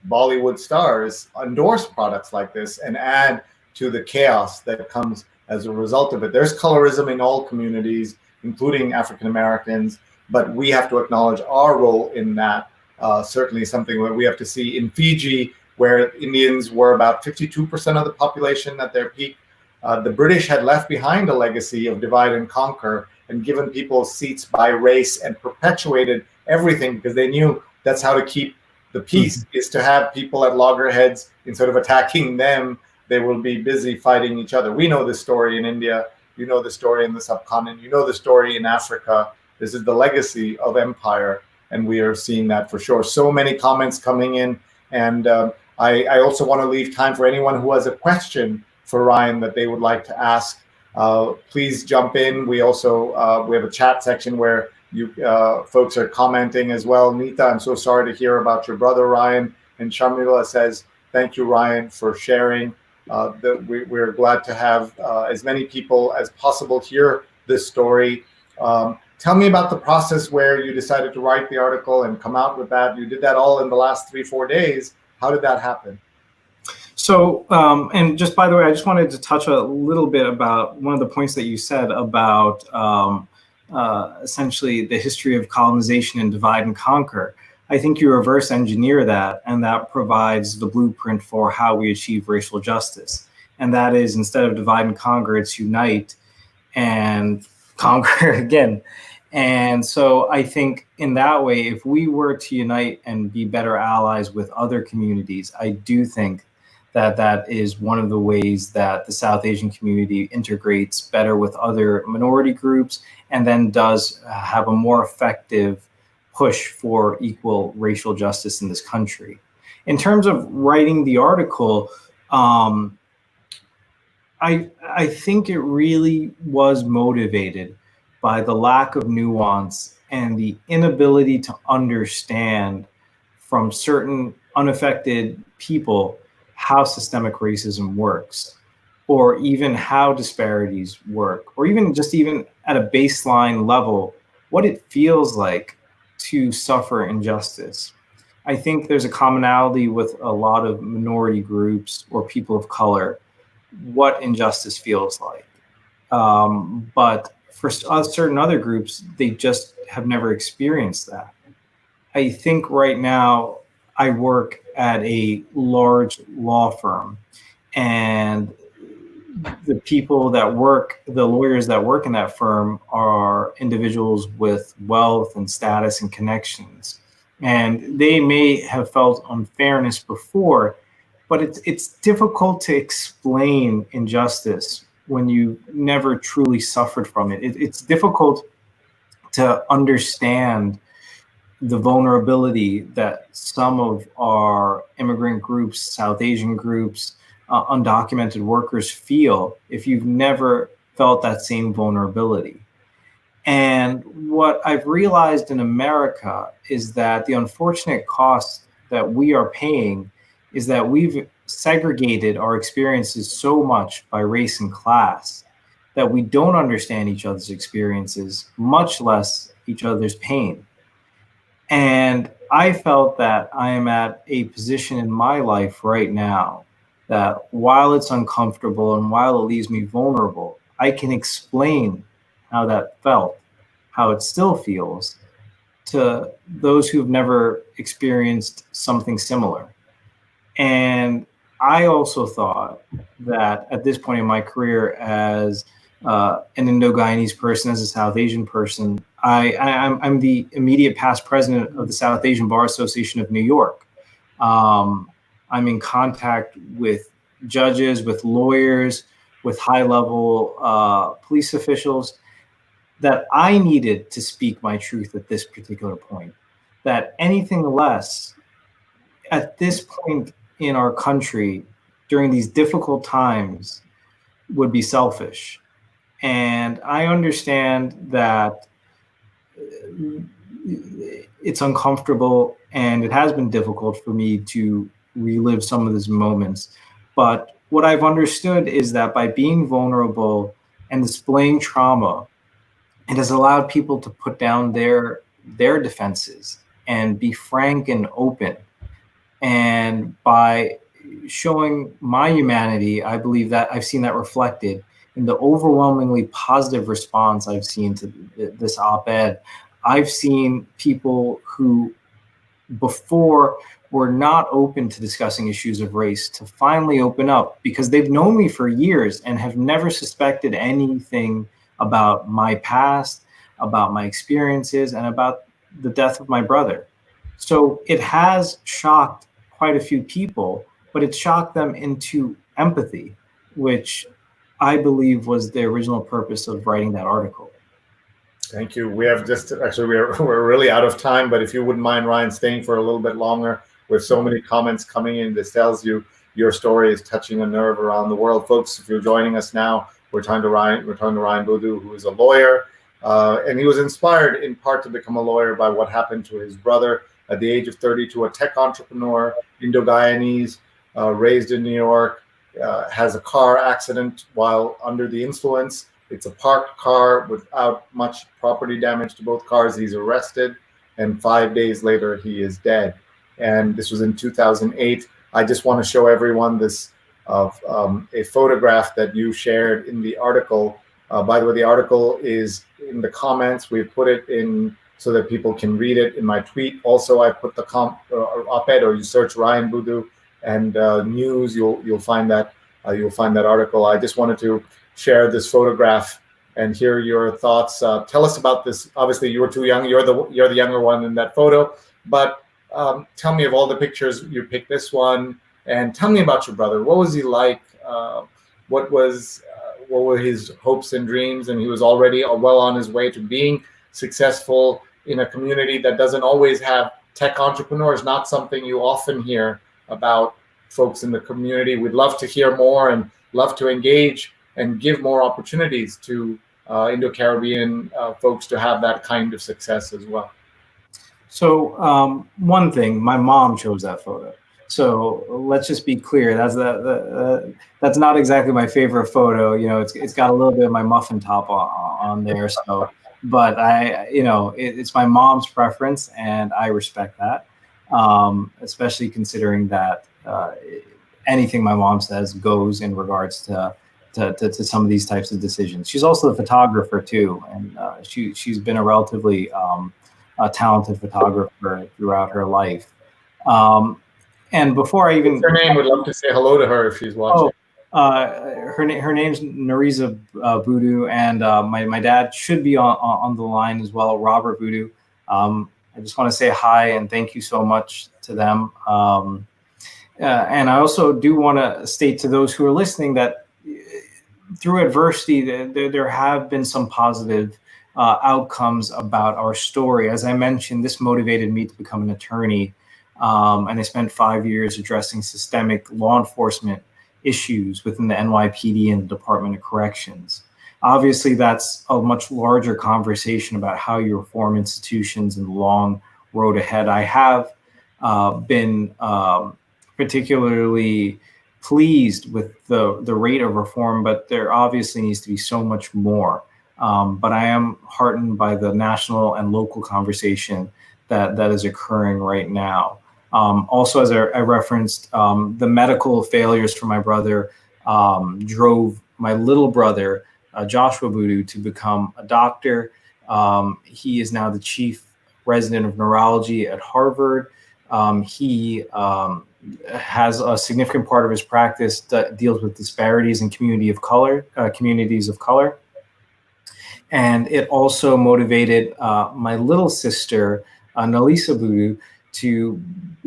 Bollywood stars endorse products like this and add to the chaos that comes as a result of it. There's colorism in all communities, including African Americans, but we have to acknowledge our role in that. Certainly something that we have to see in Fiji, where Indians were about 52% of the population at their peak. The British had left behind a legacy of divide and conquer and given people seats by race and perpetuated everything, because they knew that's how to keep the peace, is to have people at loggerheads. Instead of attacking them, they will be busy fighting each other. We know this story in India. You know the story in the subcontinent. You know the story in Africa. This is the legacy of empire, and we are seeing that for sure. So many comments coming in, and I also want to leave time for anyone who has a question for Ryan that they would like to ask. Please jump in. We also we have a chat section where you folks are commenting as well. Nita, I'm so sorry to hear about your brother, Ryan. And Sharmila says, thank you, Ryan, for sharing. We're glad to have as many people as possible hear this story. Tell me about the process where you decided to write the article and come out with that. You did that all in the last 3-4 days. How did that happen? So, and just by the way, I just wanted to touch a little bit about one of the points that you said about essentially the history of colonization and divide and conquer. I think you reverse engineer that, and that provides the blueprint for how we achieve racial justice. And that is, instead of divide and conquer, it's unite and conquer again. And so I think in that way, if we were to unite and be better allies with other communities, I do think that that is one of the ways that the South Asian community integrates better with other minority groups, and then does have a more effective push for equal racial justice in this country. In terms of writing the article, I think it really was motivated by the lack of nuance and the inability to understand from certain unaffected people how systemic racism works, or even how disparities work, or even at a baseline level, what it feels like to suffer injustice. I think there's a commonality with a lot of minority groups or people of color, what injustice feels like. But for certain other groups, they just have never experienced that. I think right now I work at a large law firm, and the people that work, the lawyers that work in that firm, are individuals with wealth and status and connections. And they may have felt unfairness before, but it's difficult to explain injustice when you never truly suffered from it. It's difficult to understand the vulnerability that some of our immigrant groups, South Asian groups, undocumented workers feel if you've never felt that same vulnerability. And what I've realized in America is that the unfortunate cost that we are paying is that we've segregated our experiences so much by race and class that we don't understand each other's experiences, much less each other's pain. And I felt that I am at a position in my life right now that while it's uncomfortable and while it leaves me vulnerable, I can explain how that felt, how it still feels, to those who've never experienced something similar. And I also thought that at this point in my career, as an Indo-Guyanese person, as a South Asian person, I'm the immediate past president of the South Asian Bar Association of New York. I'm in contact with judges, with lawyers, with high-level police officials, that I needed to speak my truth at this particular point. That anything less at this point in our country during these difficult times would be selfish. And I understand that it's uncomfortable and it has been difficult for me to relive some of these moments. But what I've understood is that by being vulnerable and displaying trauma, it has allowed people to put down their defenses and be frank and open. And by showing my humanity, I believe that I've seen that reflected in the overwhelmingly positive response I've seen to this op-ed. I've seen people who before were not open to discussing issues of race to finally open up because they've known me for years and have never suspected anything about my past, about my experiences, and about the death of my brother. So it has shocked quite a few people, but it shocked them into empathy, which I believe was the original purpose of writing that article. Thank you. We have just actually we're really out of time, but if you wouldn't mind, Ryan, staying for a little bit longer, with so many comments coming in, this tells you your story is touching a nerve around the world, folks. If you're joining us now, we're talking to Ryan Budhu, who is a lawyer, and he was inspired in part to become a lawyer by what happened to his brother at the age of 32, a tech entrepreneur, Indo-Guyanese, raised in New York, has a car accident while under the influence. It's a parked car without much property damage to both cars. He's arrested, and 5 days later, he is dead. And this was in 2008. I just want to show everyone this of a photograph that you shared in the article. By the way, the article is in the comments. We've put it in so that people can read it in my tweet. Also, I put the op-ed, or you search Ryan Budhu and news, you'll find that article. I just wanted to share this photograph and hear your thoughts. Tell us about this. Obviously, you were too young. You're the younger one in that photo. But tell me, of all the pictures, you picked this one, and tell me about your brother. What was he like? What were his hopes and dreams? And he was already well on his way to being successful in a community that doesn't always have tech entrepreneurs. Not something you often hear about folks in the community. We'd love to hear more and love to engage and give more opportunities to Indo-Caribbean folks to have that kind of success as well. So one thing, my mom chose that photo. So let's just be clear. That's not exactly my favorite photo. You know, it's got a little bit of my muffin top on there. So, but it's my mom's preference, and I respect that. Especially considering that anything my mom says goes in regards to some of these types of decisions. She's also a photographer too, and she's been a relatively a talented photographer throughout her life. And before I even... What's her name? Would love to say hello to her if she's watching. Her name's Rose Budhu, and my dad should be on the line as well, Robert Budhu. I just want to say hi and thank you so much to them. And I also do want to state to those who are listening that through adversity, there have been some positive outcomes about our story. As I mentioned, this motivated me to become an attorney. And I spent 5 years addressing systemic law enforcement issues within the NYPD and the Department of Corrections. Obviously, that's a much larger conversation about how you reform institutions and the long road ahead. I have been particularly pleased with the rate of reform, but there obviously needs to be so much more. But I am heartened by the national and local conversation that is occurring right now. Also, as I referenced, the medical failures for my brother drove my little brother, Joshua Budhu, to become a doctor. He is now the chief resident of neurology at Harvard. He has a significant part of his practice that deals with disparities in communities of color. And it also motivated my little sister, Nalisa Budhu, to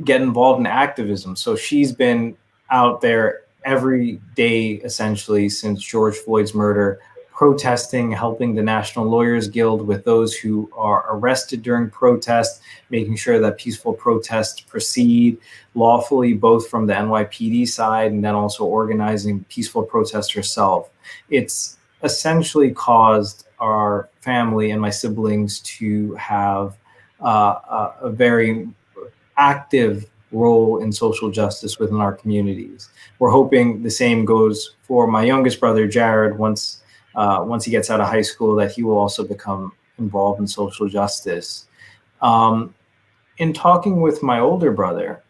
get involved in activism. So she's been out there every day, essentially, since George Floyd's murder, protesting, helping the National Lawyers Guild with those who are arrested during protests, making sure that peaceful protests proceed lawfully, both from the NYPD side and then also organizing peaceful protests herself. It's essentially caused our family and my siblings to have a very active role in social justice within our communities. We're hoping the same goes for my youngest brother, Jared, once he gets out of high school, that he will also become involved in social justice. In talking with my older brother,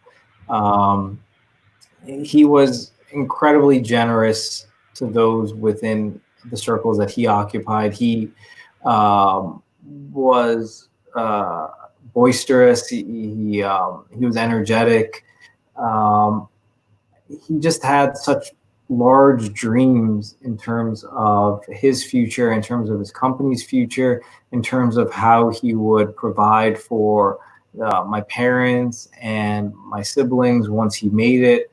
he was incredibly generous to those within the circles that he occupied. He was boisterous. He was energetic. He just had such large dreams in terms of his future, in terms of his company's future, in terms of how he would provide for my parents and my siblings once he made it.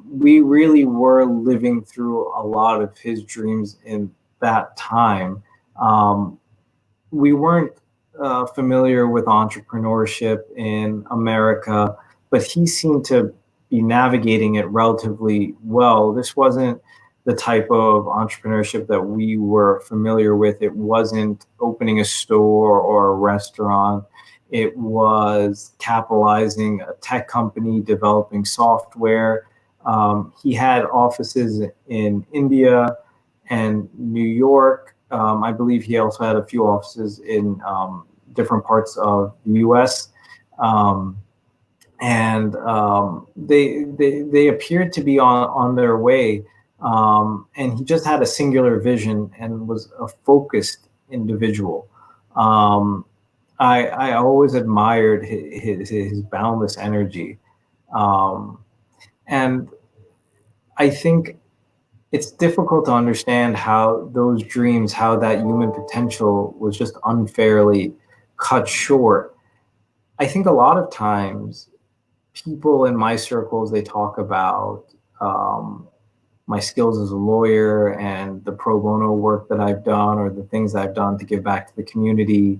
We really were living through a lot of his dreams in that time. We weren't familiar with entrepreneurship in America, but he seemed to be navigating it relatively well. This wasn't the type of entrepreneurship that we were familiar with. It wasn't opening a store or a restaurant. It was capitalizing a tech company, developing software. He had offices in India and New York. I believe he also had a few offices in different parts of the U.S. They appeared to be on their way. And he just had a singular vision and was a focused individual. I always admired his boundless energy. And I think it's difficult to understand how those dreams, how that human potential was just unfairly cut short. I think a lot of times people in my circles, they talk about my skills as a lawyer and the pro bono work that I've done or the things that I've done to give back to the community.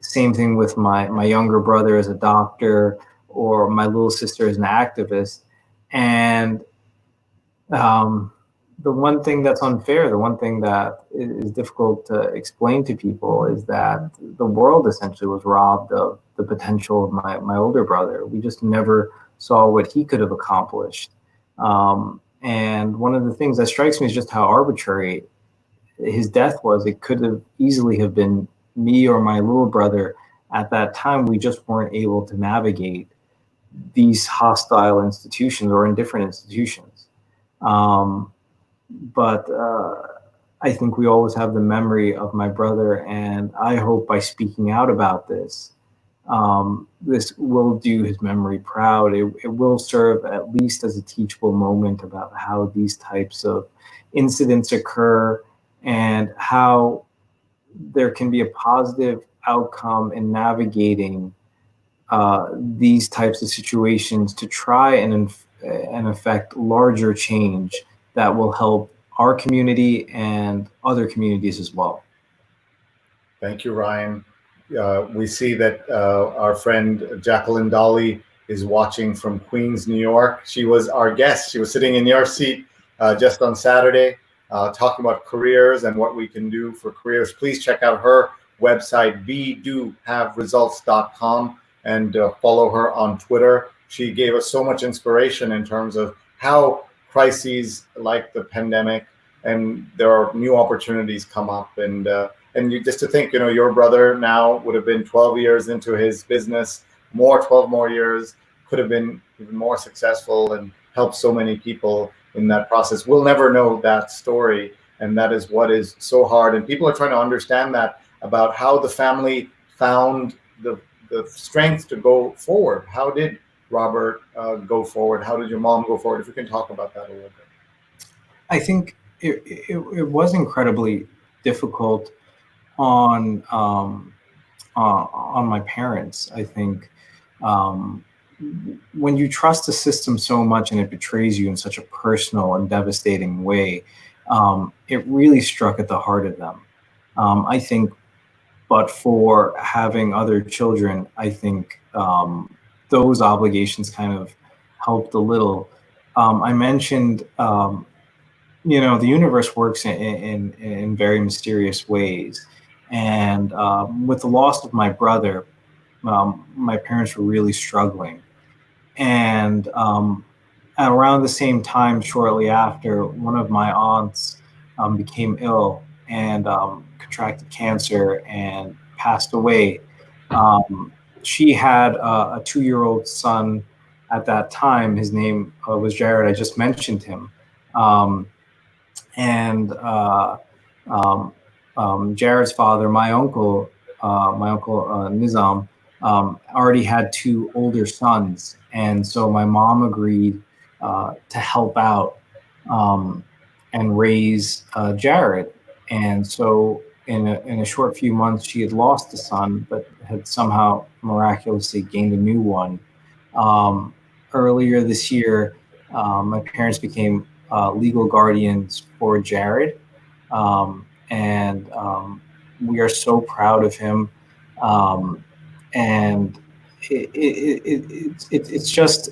Same thing with my younger brother as a doctor or my little sister as an activist. And the one thing that's unfair, the one thing that is difficult to explain to people is that the world essentially was robbed of the potential of my older brother. We just never saw what he could have accomplished. And one of the things that strikes me is just how arbitrary his death was. It could have easily have been me or my little brother. At that time, we just weren't able to navigate these hostile institutions or indifferent institutions. But I think we always have the memory of my brother, and I hope by speaking out about this, this will do his memory proud. It will serve at least as a teachable moment about how these types of incidents occur and how there can be a positive outcome in navigating these types of situations to try and affect larger change that will help our community and other communities as well. Thank you, Ryan. We see that our friend Jacqueline Dolly is watching from Queens, New York. She was our guest. She was sitting in your seat just on Saturday, talking about careers and what we can do for careers. Please check out her website, bedohaveresults.com, and follow her on Twitter. She gave us so much inspiration in terms of how crises like the pandemic and there are new opportunities come up. And you just to think, your brother now would have been 12 years into his business, 12 more years, could have been even more successful and helped so many people in that process. We'll never know that story. And that is what is so hard. And people are trying to understand that about how the family found the strength to go forward. How did Robert go forward? How did your mom go forward? If you can talk about that a little bit. I think it was incredibly difficult on my parents. I think um, when you trust the system so much and it betrays you in such a personal and devastating way, it really struck at the heart of them. I think, but for having other children, I think those obligations kind of helped a little. I mentioned, the universe works in very mysterious ways. And with the loss of my brother, my parents were really struggling. And around the same time, shortly after, one of my aunts became ill and contracted cancer and passed away. She had a 2-year-old son at that time. His name was Jared. I just mentioned him. And Jared's father, my uncle Nizam, already had 2 older sons, and so my mom agreed to help out and raise Jared. And so, in a short few months, she had lost a son, but had somehow miraculously gained a new one. Earlier this year, my parents became legal guardians for Jared, and we are so proud of him. And it's just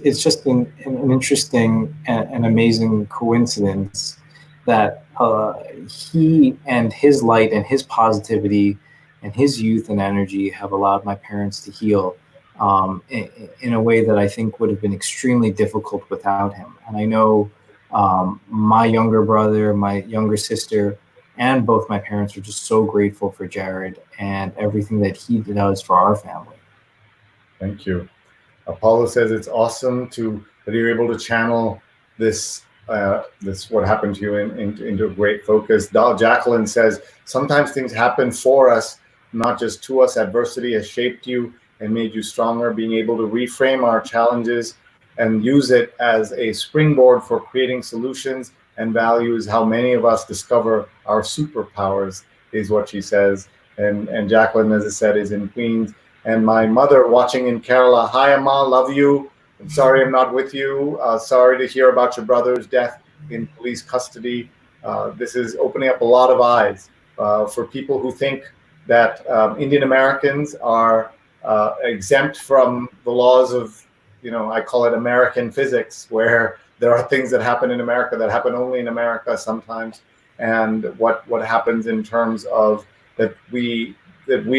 an interesting and amazing coincidence that he and his light and his positivity and his youth and energy have allowed my parents to heal in a way that I think would have been extremely difficult without him. And I know my younger brother, my younger sister, and both my parents are just so grateful for Jared and everything that he does for our family. Thank you. Apollo says it's awesome that you're able to channel this what happened to you into a great focus. Jacqueline says sometimes things happen for us, not just to us. Adversity has shaped you and made you stronger. Being able to reframe our challenges and use it as a springboard for creating solutions and values, how many of us discover our superpowers, is what she says. And Jacqueline, as I said, is in Queens. And my mother watching in Kerala. Hi, Amma, love you. I'm sorry I'm not with you. Sorry to hear about your brother's death in police custody. This is opening up a lot of eyes for people who think that Indian Americans are exempt from the laws of, I call it American physics, where there are things that happen in America that happen only in America sometimes. And what happens in terms of that we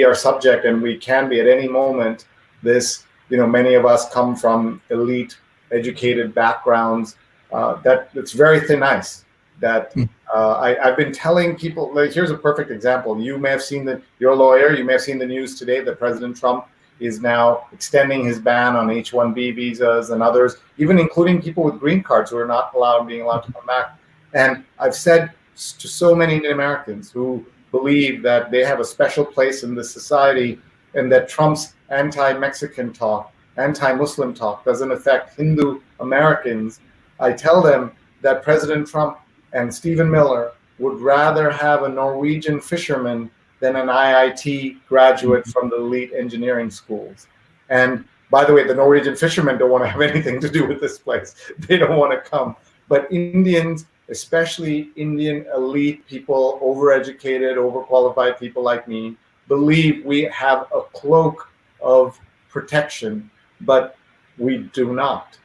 are subject, and we can be at any moment. This, many of us come from elite educated backgrounds. That it's very thin ice. That I've been telling people. Like, here's a perfect example. You may have seen you're a lawyer. You may have seen the news today that President Trump is now extending his ban on H-1B visas and others, even including people with green cards who are not being allowed to come back. And I've said to so many Indian Americans who believe that they have a special place in this society, and that Trump's anti-Mexican talk, anti-Muslim talk doesn't affect Hindu Americans. I tell them that President Trump and Stephen Miller would rather have a Norwegian fisherman than an IIT graduate from the elite engineering schools. And by the way, the Norwegian fishermen don't want to have anything to do with this place. They don't want to come. But Indians, especially Indian elite people, overeducated, overqualified people like me, believe we have a cloak of protection, but we do not.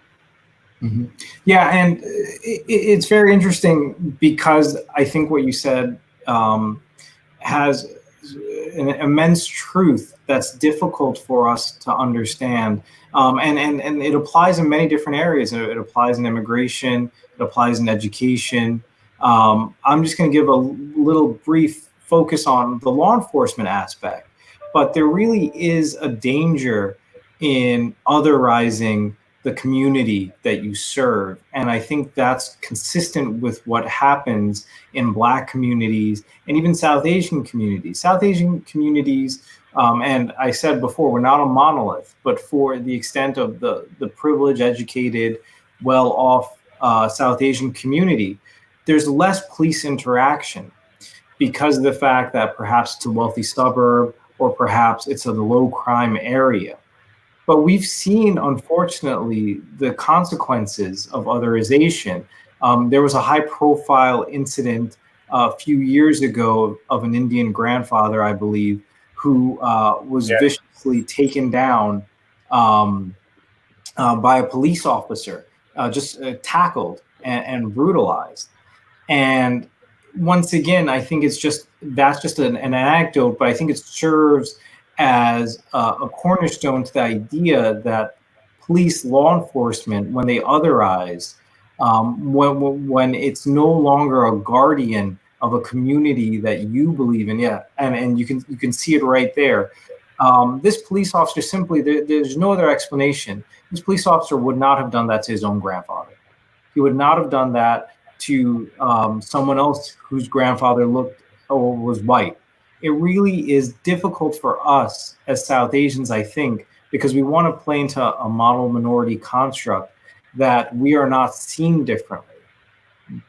Mm-hmm. Yeah, and it's very interesting because I think what you said has an immense truth that's difficult for us to understand. And it applies in many different areas. It applies in immigration, it applies in education. I'm just going to give a little brief focus on the law enforcement aspect, but there really is a danger in otherizing the community that you serve. And I think that's consistent with what happens in Black communities and even South Asian communities. South Asian communities, and I said before, we're not a monolith, but for the extent of the privileged, educated, well-off South Asian community, there's less police interaction because of the fact that perhaps it's a wealthy suburb or perhaps it's a low crime area. But we've seen, unfortunately, the consequences of otherization. There was a high-profile incident a few years ago of an Indian grandfather, I believe, who was viciously taken down by a police officer, just tackled and brutalized. And once again, I think that's just an anecdote, but I think it serves as a cornerstone to the idea that police, law enforcement, when they otherize, when it's no longer a guardian of a community that you believe in, and you can see it right there. This police officer simply, there's no other explanation. This police officer would not have done that to his own grandfather. He would not have done that to someone else whose grandfather looked or was white. It really is difficult for us as South Asians, I think, because we want to play into a model minority construct that we are not seen differently.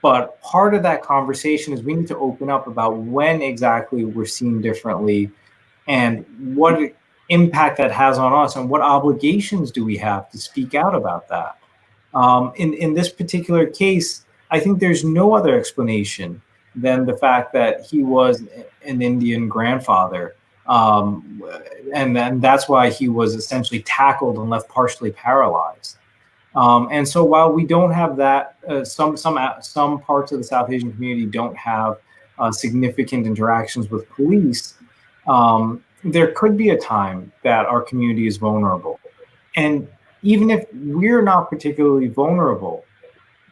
But part of that conversation is we need to open up about when exactly we're seen differently and what impact that has on us and what obligations do we have to speak out about that. In this particular case, I think there's no other explanation than the fact that he was an Indian grandfather. And that's why he was essentially tackled and left partially paralyzed. And so while we don't have that, some parts of the South Asian community don't have significant interactions with police, there could be a time that our community is vulnerable. And even if we're not particularly vulnerable,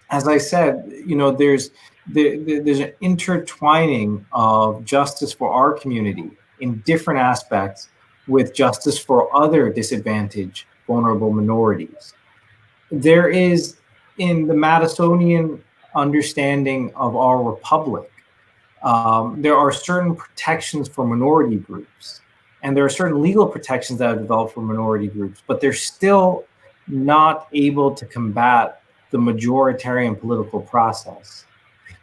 as I said, there's an intertwining of justice for our community in different aspects with justice for other disadvantaged, vulnerable minorities. There is, in the Madisonian understanding of our republic, there are certain protections for minority groups, and there are certain legal protections that have developed for minority groups, but they're still not able to combat the majoritarian political process.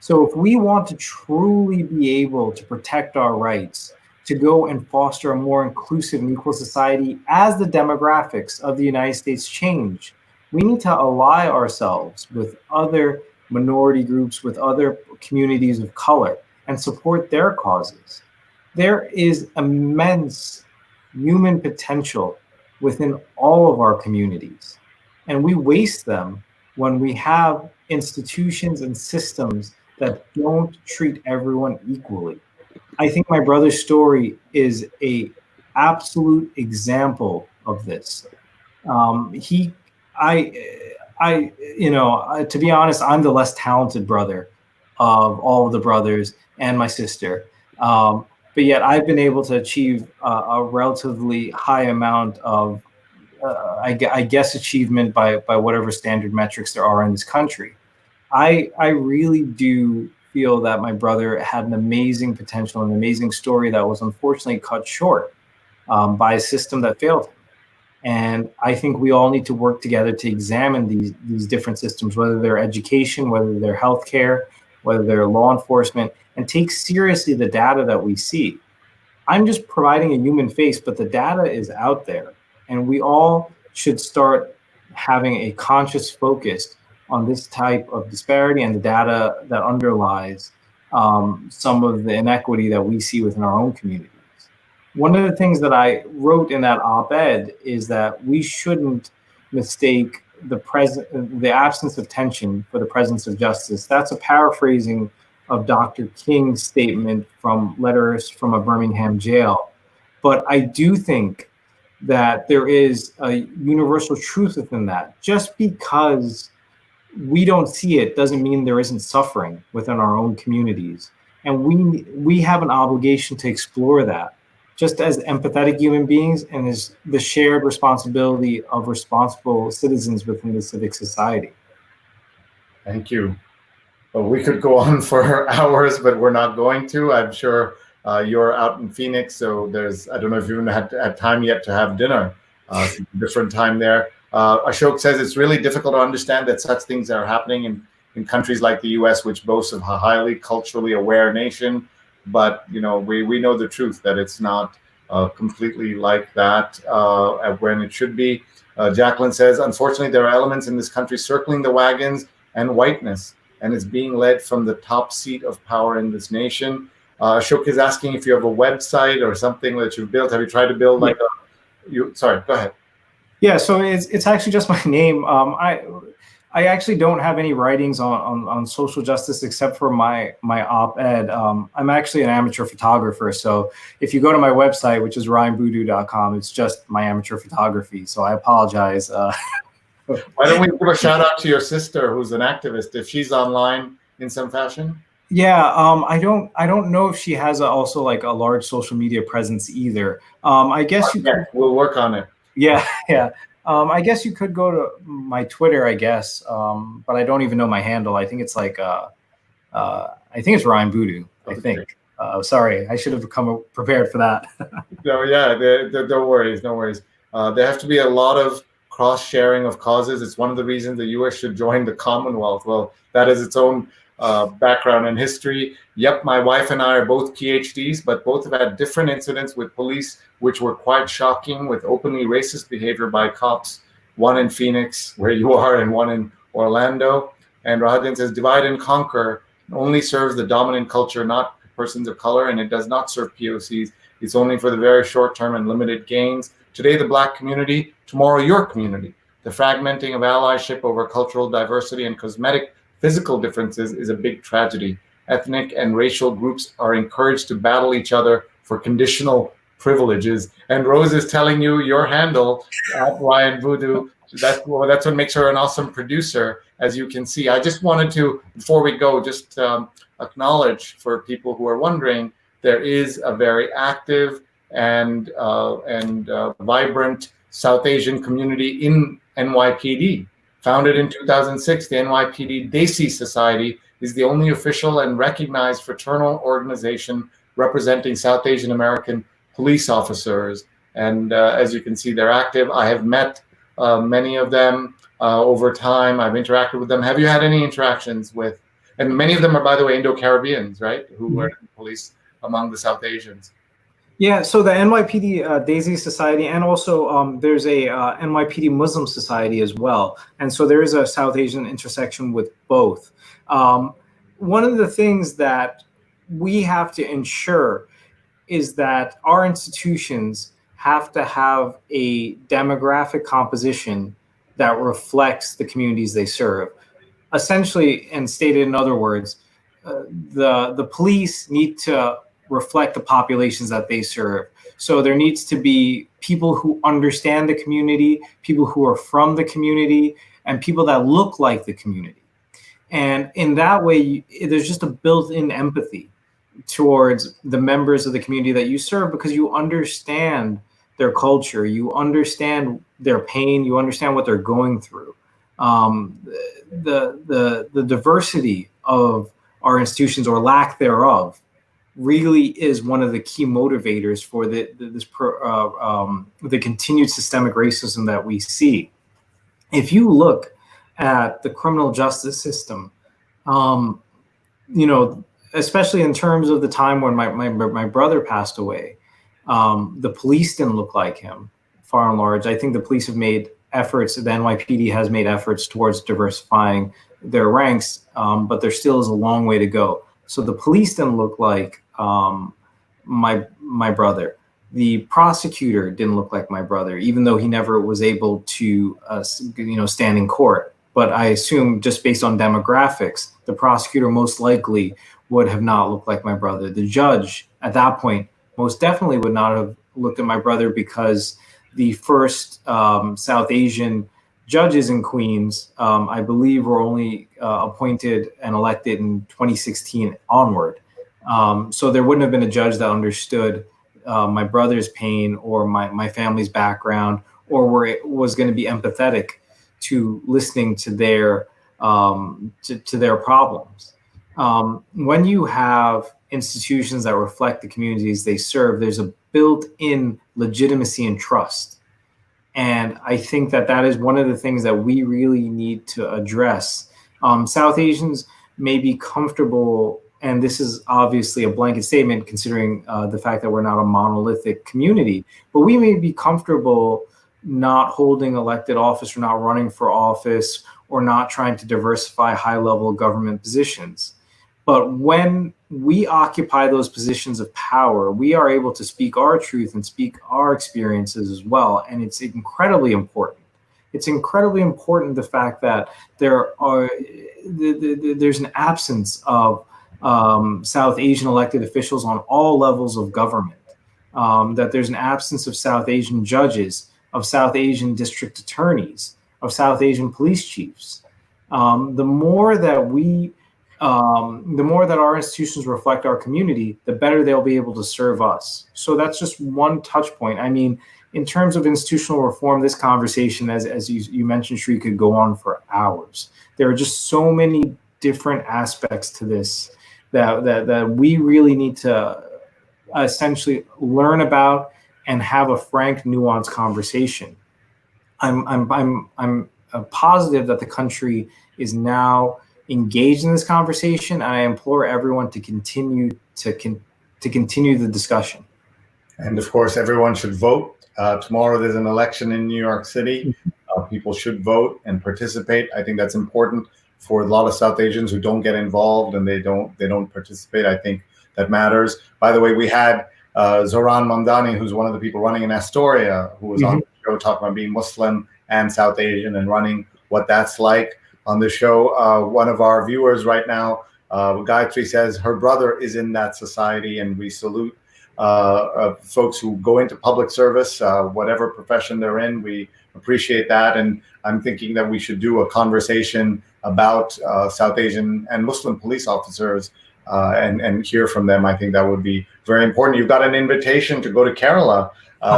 So if we want to truly be able to protect our rights, to go and foster a more inclusive and equal society as the demographics of the United States change, we need to ally ourselves with other minority groups, with other communities of color, and support their causes. There is immense human potential within all of our communities, and we waste them when we have institutions and systems that don't treat everyone equally. I think my brother's story is an absolute example of this. To be honest, I'm the less talented brother of all of the brothers and my sister. But yet I've been able to achieve a relatively high amount of, I guess, achievement by whatever standard metrics there are in this country. I really do feel that my brother had an amazing potential, an amazing story that was unfortunately cut short by a system that failed him. And I think we all need to work together to examine these different systems, whether they're education, whether they're healthcare, whether they're law enforcement, and take seriously the data that we see. I'm just providing a human face, but the data is out there. And we all should start having a conscious focus on this type of disparity and the data that underlies some of the inequity that we see within our own communities. One of the things that I wrote in that op-ed is that we shouldn't mistake the absence of tension for the presence of justice. That's a paraphrasing of Dr. King's statement from letters from a Birmingham jail. But I do think that there is a universal truth within that. Just because we don't see it doesn't mean there isn't suffering within our own communities. And we have an obligation to explore that. just as empathetic human beings and as the shared responsibility of responsible citizens within the civic society. Thank you. Well, we could go on for hours, but we're not going to. I'm sure you're out in Phoenix, so I don't know if you even had time yet to have dinner. Different time there. Ashok says it's really difficult to understand that such things are happening in countries like the US, which boasts of a highly culturally aware nation. But we know the truth, that it's not completely like that when it should be. Jacqueline says, unfortunately, there are elements in this country circling the wagons and whiteness, and it's being led from the top seat of power in this nation. Ashok is asking if you have a website or something that you've built. Have you tried to build like sorry, go ahead. Yeah, so it's actually just my name. I actually don't have any writings on social justice except for my op-ed. I'm actually an amateur photographer, so if you go to my website, which is ryanbudhu.com, it's just my amateur photography. So I apologize. Why don't we give a shout out to your sister, who's an activist, if she's online in some fashion? Yeah, I don't know if she has also like a large social media presence either. I guess we'll work on it. Yeah. I guess you could go to my Twitter, I guess, but I don't even know my handle. I think it's like I think it's Ryan Budhu. I think. Sorry, I should have come prepared for that. No, yeah, no worries. There have to be a lot of cross-sharing of causes. It's one of the reasons the U.S. should join the Commonwealth. Well, that is its own background and history. Yep, my wife and I are both PhDs, but both have had different incidents with police, which were quite shocking, with openly racist behavior by cops, one in Phoenix, where you are, and one in Orlando. And Rahadin says, divide and conquer only serves the dominant culture, not persons of color, and it does not serve POCs. It's only for the very short term and limited gains. Today, the Black community, tomorrow, your community. The fragmenting of allyship over cultural diversity and cosmetic physical differences is a big tragedy. Ethnic and racial groups are encouraged to battle each other for conditional privileges. And Rose is telling you your handle at Ryan Budhu. That's what makes her an awesome producer, as you can see. I just wanted to, before we go, just acknowledge for people who are wondering, there is a very active and vibrant South Asian community in NYPD. Founded in 2006, the NYPD Desi Society is the only official and recognized fraternal organization representing South Asian American police officers. And as you can see, they're active. I have met many of them over time. I've interacted with them. Have you had any interactions with, and many of them are, by the way, Indo-Caribbeans, right? Who were in police among the South Asians. Yeah, so the NYPD Desi Society, and also there's a NYPD Muslim Society as well. And so there is a South Asian intersection with both. One of the things that we have to ensure is that our institutions have to have a demographic composition that reflects the communities they serve. Essentially, and stated in other words, the police need to reflect the populations that they serve. So there needs to be people who understand the community, people who are from the community, and people that look like the community. And in that way, there's just a built-in empathy towards the members of the community that you serve, because you understand their culture, you understand their pain, you understand what they're going through. The diversity of our institutions, or lack thereof, really is one of the key motivators for the continued systemic racism that we see. If you look at the criminal justice system, especially in terms of the time when my brother passed away, the police didn't look like him, far and large. I think the police have made efforts, the NYPD has made efforts towards diversifying their ranks, but there still is a long way to go. So the police didn't look like my brother. The prosecutor didn't look like my brother, even though he never was able to stand in court. But I assume, just based on demographics, the prosecutor most likely would have not looked like my brother. The judge at that point most definitely would not have looked at my brother, because the first South Asian judges in Queens, I believe, were only appointed and elected in 2016 onward. So there wouldn't have been a judge that understood my brother's pain or my family's background, or was going to be empathetic to listening to their to their problems. When you have institutions that reflect the communities they serve, there's a built-in legitimacy and trust. And I think that is one of the things that we really need to address. South Asians may be comfortable, and this is obviously a blanket statement considering the fact that we're not a monolithic community, but we may be comfortable not holding elected office or not running for office or not trying to diversify high-level government positions. But when we occupy those positions of power, we are able to speak our truth and speak our experiences as well. And it's incredibly important. It's incredibly important, the fact that there's an absence of South Asian elected officials on all levels of government, that there's an absence of South Asian judges, of South Asian district attorneys, of South Asian police chiefs. The more that our institutions reflect our community, the better they'll be able to serve us. So that's just one touch point. I mean, in terms of institutional reform, this conversation, as you mentioned, Sree, could go on for hours. There are just so many different aspects to this that we really need to essentially learn about and have a frank, nuanced conversation. I'm positive that the country is now engaged in this conversation, and I implore everyone to continue the discussion. And of course, everyone should vote. Tomorrow there's an election in New York City. People should vote and participate. I think that's important for a lot of South Asians who don't get involved and they don't participate. I think that matters. By the way, we had Zoran Mamdani, who's one of the people running in Astoria, who was on the show talking about being Muslim and South Asian and running, what that's like on the show. One of our viewers right now, Gayatri, says her brother is in that society, and we salute folks who go into public service, whatever profession they're in. We appreciate that. And I'm thinking that we should do a conversation about South Asian and Muslim police officers and hear from them. I think that would be very important. You've got an invitation to go to Kerala.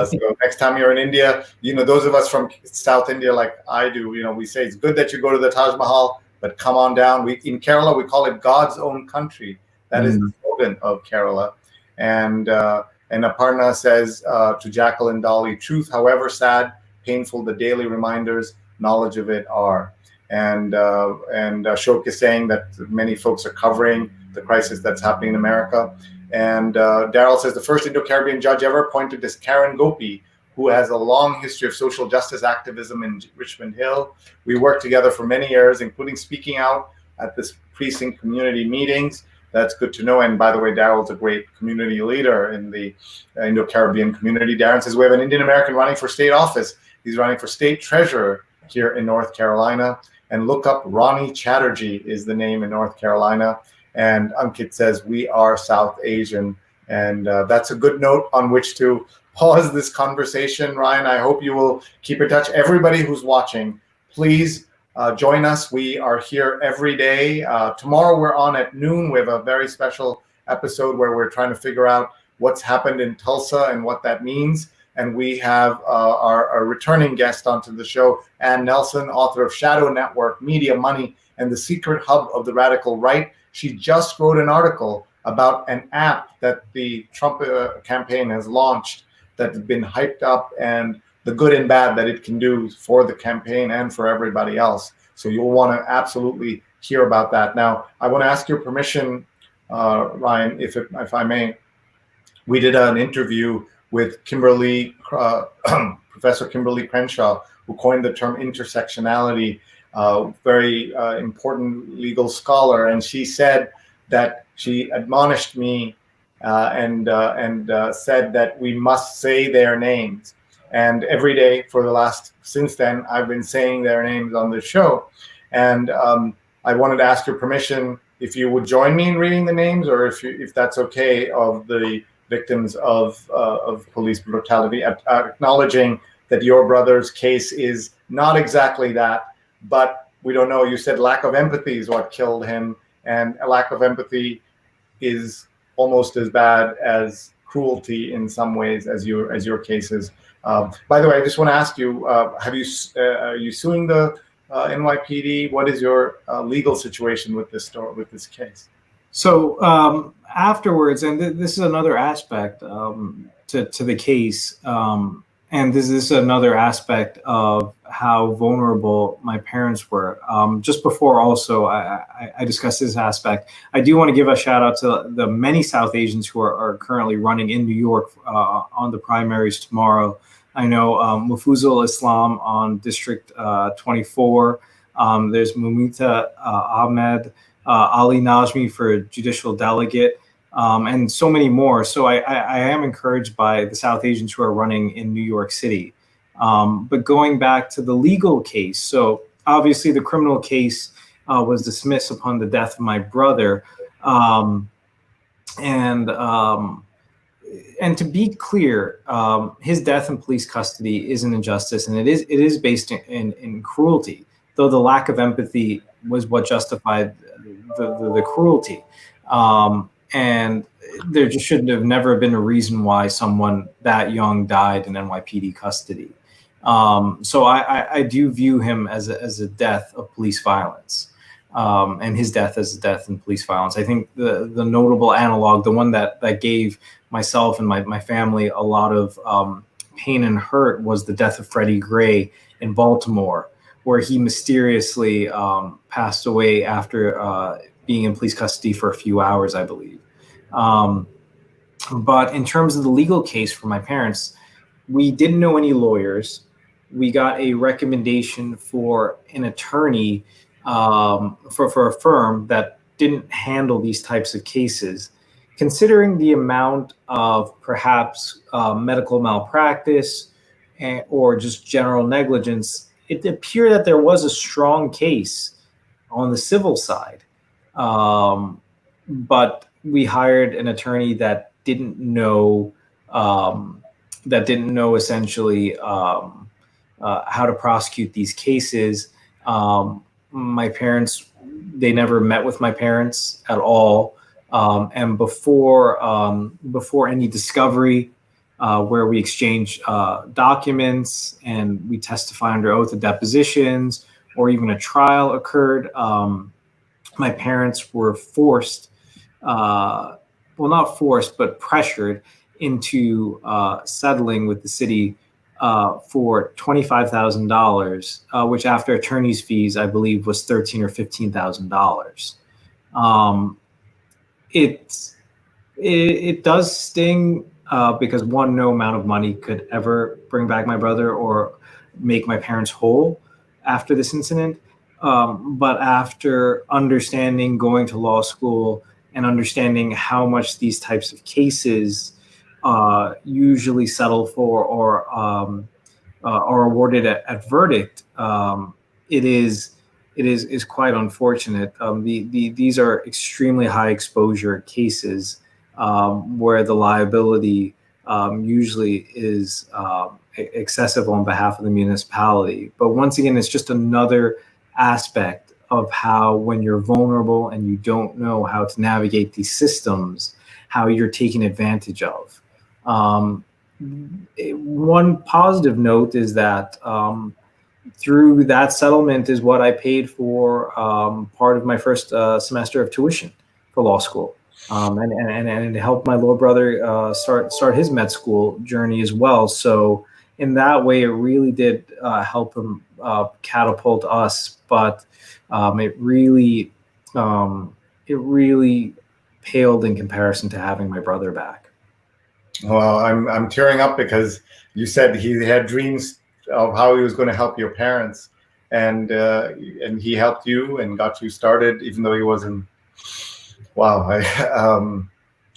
So next time you're in India, those of us from South India, like I do, we say it's good that you go to the Taj Mahal, but come on down. In Kerala, we call it God's own country. That is the slogan of Kerala. And Aparna says to Jacqueline Dolly, truth, however sad, painful, the daily reminders, knowledge of it are. And Ashok is saying that many folks are covering the crisis that's happening in America. And Daryl says the first Indo-Caribbean judge ever appointed is Karen Gopi, who has a long history of social justice activism in Richmond Hill. We worked together for many years, including speaking out at this precinct community meetings. That's good to know. And by the way, Daryl's a great community leader in the Indo-Caribbean community. Darren says we have an Indian American running for state office. He's running for state treasurer here in North Carolina. And look up Ronnie Chatterjee is the name in North Carolina. And Ankit says we are South Asian. And that's a good note on which to pause this conversation. Ryan, I hope you will keep in touch. Everybody who's watching, please join us. We are here every day. Tomorrow we're on at noon. We have a very special episode where we're trying to figure out what's happened in Tulsa and what that means. And we have our returning guest onto the show, Ann Nelson, author of Shadow Network, Media, Money, and the Secret Hub of the Radical Right. She just wrote an article about an app that the Trump campaign has launched that has been hyped up, and the good and bad that it can do for the campaign and for everybody else. So you'll want to absolutely hear about that. Now, I want to ask your permission, Ryan, if I may. We did an interview with Professor Kimberly Crenshaw, who coined the term intersectionality, very important legal scholar. And she said that she admonished me and said that we must say their names. And every day since then, I've been saying their names on the show. And I wanted to ask your permission if you would join me in reading the names, or if that's okay, of the victims of police brutality, acknowledging that your brother's case is not exactly that, but we don't know. You said lack of empathy is what killed him, and a lack of empathy is almost as bad as cruelty in some ways as your case is. By the way, I just want to ask you: are you suing the NYPD? What is your legal situation with this case? So afterwards, and this is another aspect to the case, and this is another aspect of how vulnerable my parents were. Just before also I discussed this aspect, I do want to give a shout out to the many South Asians who are currently running in New York on the primaries tomorrow. I know Mufuzul Islam on District 24. There's Mumita Ahmed, Ali Najmi for judicial delegate, and so many more. So I am encouraged by the South Asians who are running in New York City. But going back to the legal case, so obviously the criminal case was dismissed upon the death of my brother. And to be clear, his death in police custody is an injustice, and it is based in cruelty, though the lack of empathy was what justified the cruelty. And there just shouldn't have never been a reason why someone that young died in NYPD custody. So I do view him as a death of police violence, and his death as a death in police violence. I think the notable analog, the one that gave myself and my family a lot of pain and hurt, was the death of Freddie Gray in Baltimore, where he mysteriously passed away after being in police custody for a few hours, I believe. But in terms of the legal case for my parents, we didn't know any lawyers. We got a recommendation for an attorney for a firm that didn't handle these types of cases. Considering the amount of perhaps medical malpractice or just general negligence, it appeared that there was a strong case on the civil side. But we hired an attorney that didn't know essentially how to prosecute these cases. My parents, they never met with my parents at all. And before any discovery, where we exchange documents and we testify under oath at depositions, or even a trial occurred, my parents were forced, well, not forced, but pressured into settling with the city for $25,000, which after attorney's fees, I believe was $13,000 or $15,000. It does sting because one, no amount of money could ever bring back my brother or make my parents whole after this incident. But after understanding, going to law school, and understanding how much these types of cases usually settle for or are awarded at verdict, it is quite unfortunate. These are extremely high exposure cases where the liability usually is excessive on behalf of the municipality. But once again, it's just another aspect of how, when you're vulnerable and you don't know how to navigate these systems, how you're taken advantage of. One positive note is that through that settlement is what I paid for part of my first semester of tuition for law school, and helped my little brother start his med school journey as well. So in that way, it really did help him catapult us. But it really paled in comparison to having my brother back. Well, I'm tearing up because you said he had dreams of how he was going to help your parents, and he helped you and got you started, even though he wasn't. Wow,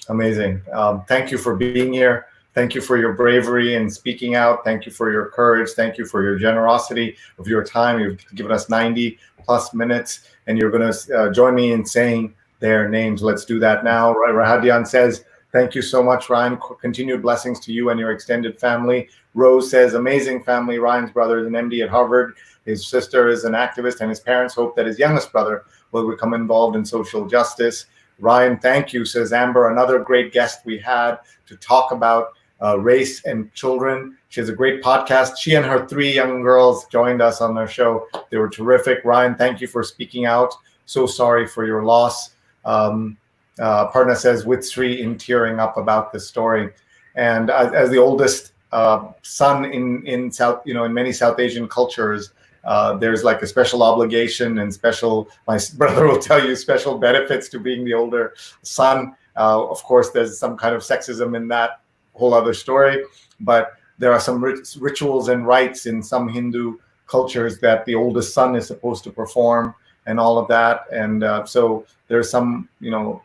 amazing. Thank you for being here. Thank you for your bravery and speaking out. Thank you for your courage. Thank you for your generosity of your time. You've given us 90 plus minutes, and you're going to join me in saying their names. Let's do that now. Rahadian says, thank you so much, Ryan. Continued blessings to you and your extended family. Rose says, amazing family. Ryan's brother is an MD at Harvard. His sister is an activist, and his parents hope that his youngest brother will become involved in social justice. Ryan, thank you, says Amber, another great guest we had to talk about race and children. She has a great podcast. She and her 3 young girls joined us on their show. They were terrific. Ryan, thank you for speaking out. So sorry for your loss. Parna says, with Sree in tearing up about this story. And as the oldest son in South, in many South Asian cultures, there's like a special obligation and my brother will tell you, special benefits to being the older son. Of course, there's some kind of sexism in that whole other story, but there are some rituals and rites in some Hindu cultures that the oldest son is supposed to perform and all of that. And so there's some,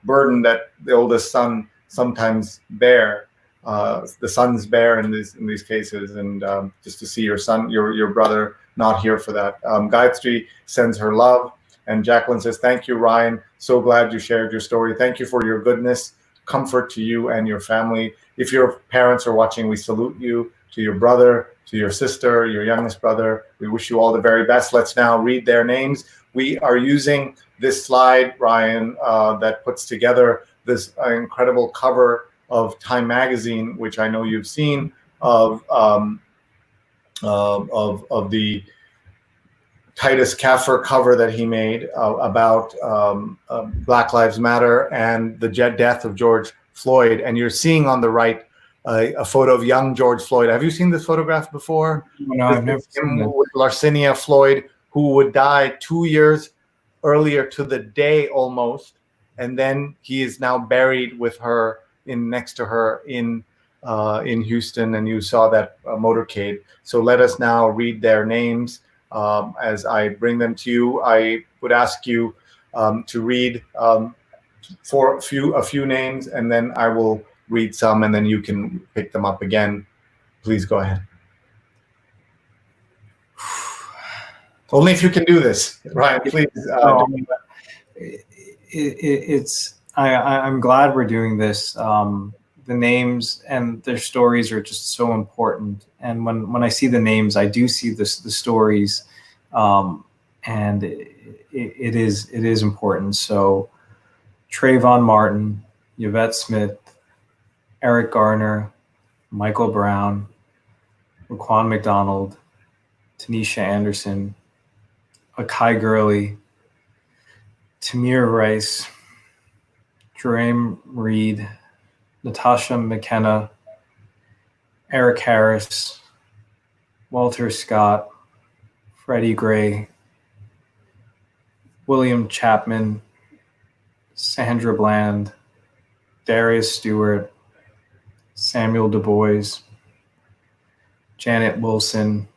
burden that the oldest son sometimes bear. The sons bear in these cases, and just to see your son, your brother, not here for that. Gayatri sends her love, and Jacqueline says, "Thank you, Ryan. So glad you shared your story. Thank you for your goodness. Comfort to you and your family. If your parents are watching, we salute you. To your brother, to your sister, your youngest brother, we wish you all the very best." Let's now read their names. We are using this slide, Ryan, that puts together this incredible cover of Time Magazine, which I know you've seen, of the Titus Kaffir cover that he made about Black Lives Matter and the death of George Floyd. And you're seeing on the right a photo of young George Floyd. Have you seen this photograph before? No, I've never seen it. With Larcinia Floyd, who would die 2 years earlier to the day almost, and then he is now buried with her next to her in Houston, and you saw that motorcade. So let us now read their names as I bring them to you. I would ask you to read for a few names, and then I will read some, and then you can pick them up again. Please go ahead. Only if you can do this, Ryan, please. I'm glad we're doing this. The names and their stories are just so important. And when I see the names, I do see the stories, and it is important. So Trayvon Martin, Yvette Smith, Eric Garner, Michael Brown, Raquan McDonald, Tanisha Anderson, Akai Gurley, Tamir Rice, Jerame Reed, Natasha McKenna, Eric Harris, Walter Scott, Freddie Gray, William Chapman, Sandra Bland, Darius Stewart, Samuel Du Bois, Janet Wilson,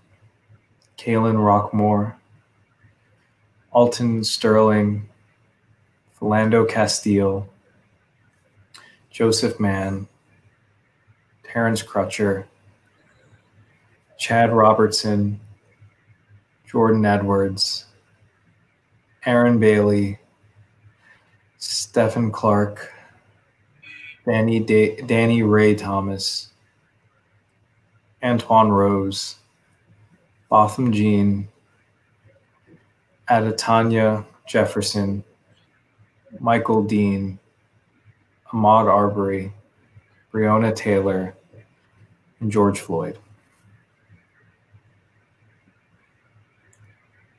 Kaylin Rockmore, Alton Sterling, Philando Castile, Joseph Mann, Terrence Crutcher, Chad Robertson, Jordan Edwards, Aaron Bailey, Stephen Clark, Danny Ray Thomas, Antoine Rose, Botham Jean, Adatanya Jefferson, Michael Dean, Ahmaud Arbery, Breonna Taylor, and George Floyd.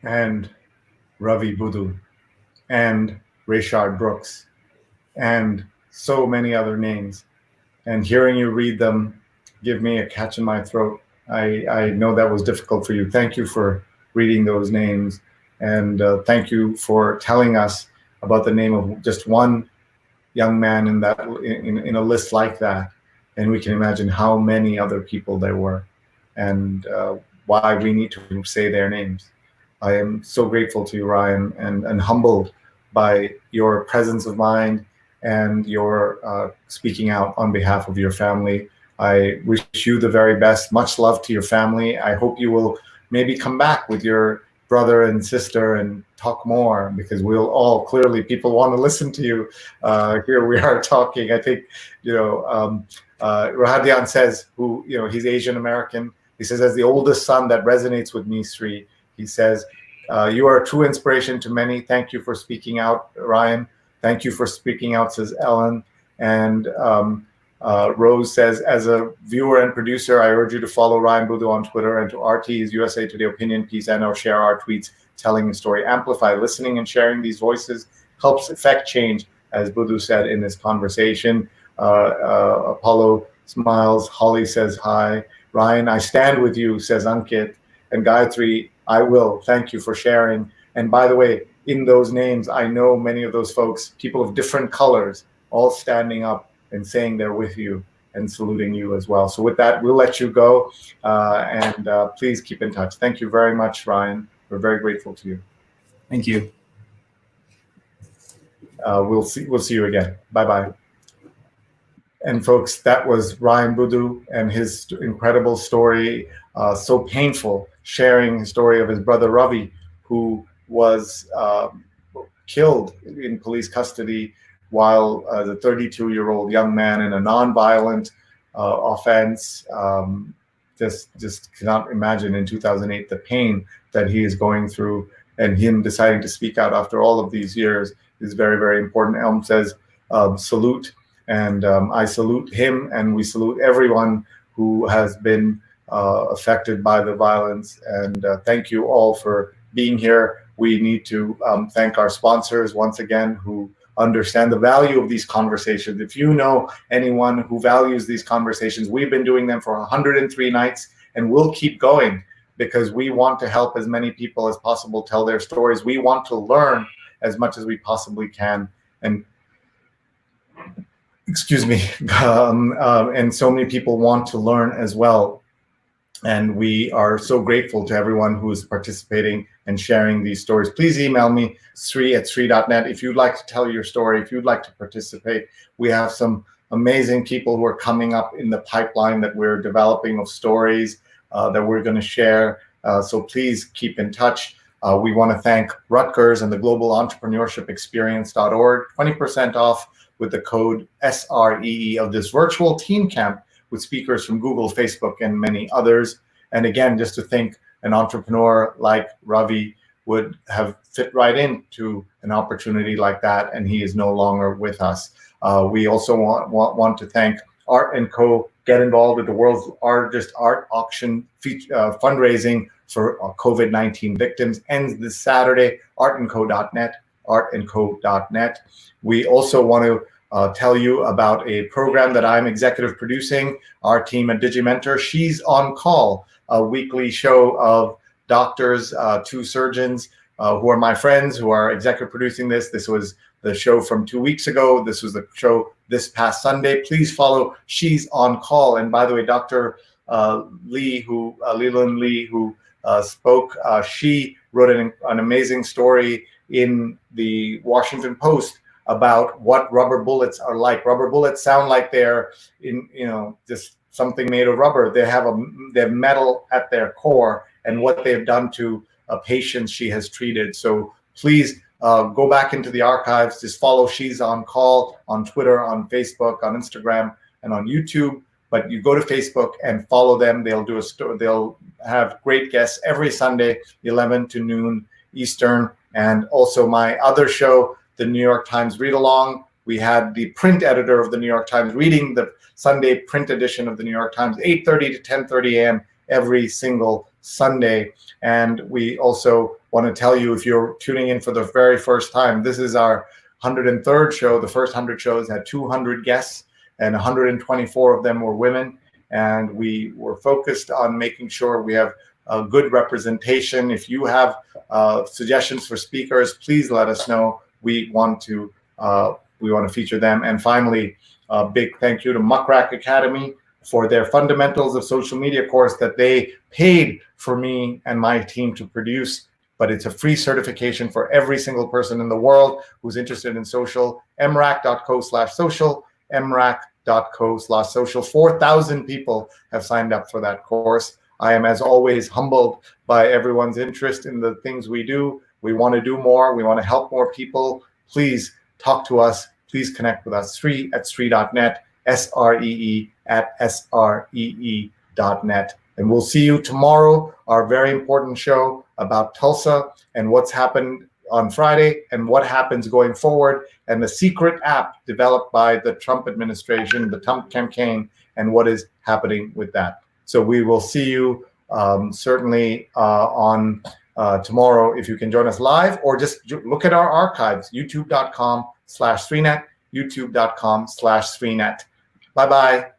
And Ravi Budhu, and Rayshard Brooks, and so many other names. And hearing you read them give me a catch in my throat. I know that was difficult for you. Thank you for reading those names, and thank you for telling us about the name of just one young man in a list like that. And we can imagine how many other people there were, and why we need to say their names. I am so grateful to you, Ryan, and humbled by your presence of mind and your speaking out on behalf of your family. I wish you the very best. Much love to your family. I hope you will maybe come back with your brother and sister and talk more, because we'll all, clearly people want to listen to you. Here we are talking. I think, Rahadian says, he's Asian American. He says, as the oldest son, that resonates with me, Sree. He says, you are a true inspiration to many. Thank you for speaking out, Ryan. Thank you for speaking out, says Ellen. And Rose says, as a viewer and producer, I urge you to follow Ryan Budhu on Twitter and to RT's USA Today opinion piece and/or share our tweets telling the story. Amplify, listening and sharing these voices helps effect change, as Budhu said in this conversation. Apollo smiles. Holly says hi. Ryan, I stand with you, says Ankit. And Gayatri, I will. Thank you for sharing. And by the way, in those names, I know many of those folks, people of different colors, all standing up and saying they're with you and saluting you as well. So with that, we'll let you go. And please keep in touch. Thank you very much, Ryan. We're very grateful to you. Thank you. We'll see you again. Bye-bye. And folks, that was Ryan Budhu and his incredible story, so painful, sharing the story of his brother Ravi, who was killed in police custody while the 32-year-old young man in a nonviolent offense. Just cannot imagine in 2008 the pain that he is going through, and him deciding to speak out after all of these years is very, very important. Elm says, salute. And I salute him, and we salute everyone who has been affected by the violence. And thank you all for being here. We need to thank our sponsors once again who understand the value of these conversations. If you know anyone who values these conversations, we've been doing them for 103 nights, and we'll keep going because we want to help as many people as possible tell their stories. We want to learn as much as we possibly can. And excuse me, and so many people want to learn as well. And we are so grateful to everyone who is participating and sharing these stories. Please email me, Sree@Sree.net, if you'd like to tell your story, if you'd like to participate. We have some amazing people who are coming up in the pipeline that we're developing of stories that we're going to share. So please keep in touch. We want to thank Rutgers and the Global Entrepreneurship Experience.org, 20% off with the code SREE of this virtual team camp with speakers from Google, Facebook, and many others. And again, just to think an entrepreneur like Ravi would have fit right into an opportunity like that, and he is no longer with us. We also want to thank Art & Co. Get involved with the world's largest art auction fundraising for COVID-19 victims. Ends this Saturday, artandco.net, artandco.net. We also want to tell you about a program that I'm executive producing, our team at Digimentors. She's on Call, a weekly show of doctors, two surgeons who are my friends who are executive producing this. This was the show from 2 weeks ago. This was the show this past Sunday. Please follow She's on Call. And by the way, Dr. Leland Lee, who spoke, she wrote an amazing story in the Washington Post about what rubber bullets are like. Rubber bullets sound like they're just something made of rubber. They have metal at their core, and what they've done to patients she has treated. So please go back into the archives. Just follow She's on Call on Twitter, on Facebook, on Instagram, and on YouTube. But you go to Facebook and follow them. They'll do they'll have great guests every Sunday, 11 to noon Eastern. And also my other show, the New York Times Read Along. We had the print editor of the New York Times reading the Sunday print edition of the New York Times, 8:30 to 10:30 a.m. every single Sunday. And we also want to tell you, if you're tuning in for the very first time, this is our 103rd show. The first 100 shows had 200 guests, and 124 of them were women. And we were focused on making sure we have a good representation. If you have suggestions for speakers, please let us know. We want to feature them. And finally, a big thank you to Muckrack Academy for their Fundamentals of Social Media course that they paid for me and my team to produce. But it's a free certification for every single person in the world who's interested in social. mrac.co/social, mrac.co/social. 4,000 people have signed up for that course. I am, as always, humbled by everyone's interest in the things we do. We want to do more. We want to help more people. Please talk to us. Please connect with us. Sree@Sree.net, SREE@SREE.net. And we'll see you tomorrow, our very important show about Tulsa and what's happened on Friday and what happens going forward, and the secret app developed by the Trump administration, the Trump campaign, and what is happening with that. So we will see you certainly on tomorrow if you can join us live, or just look at our archives, youtube.com/Sreenet, youtube.com/Sreenet. Bye-bye.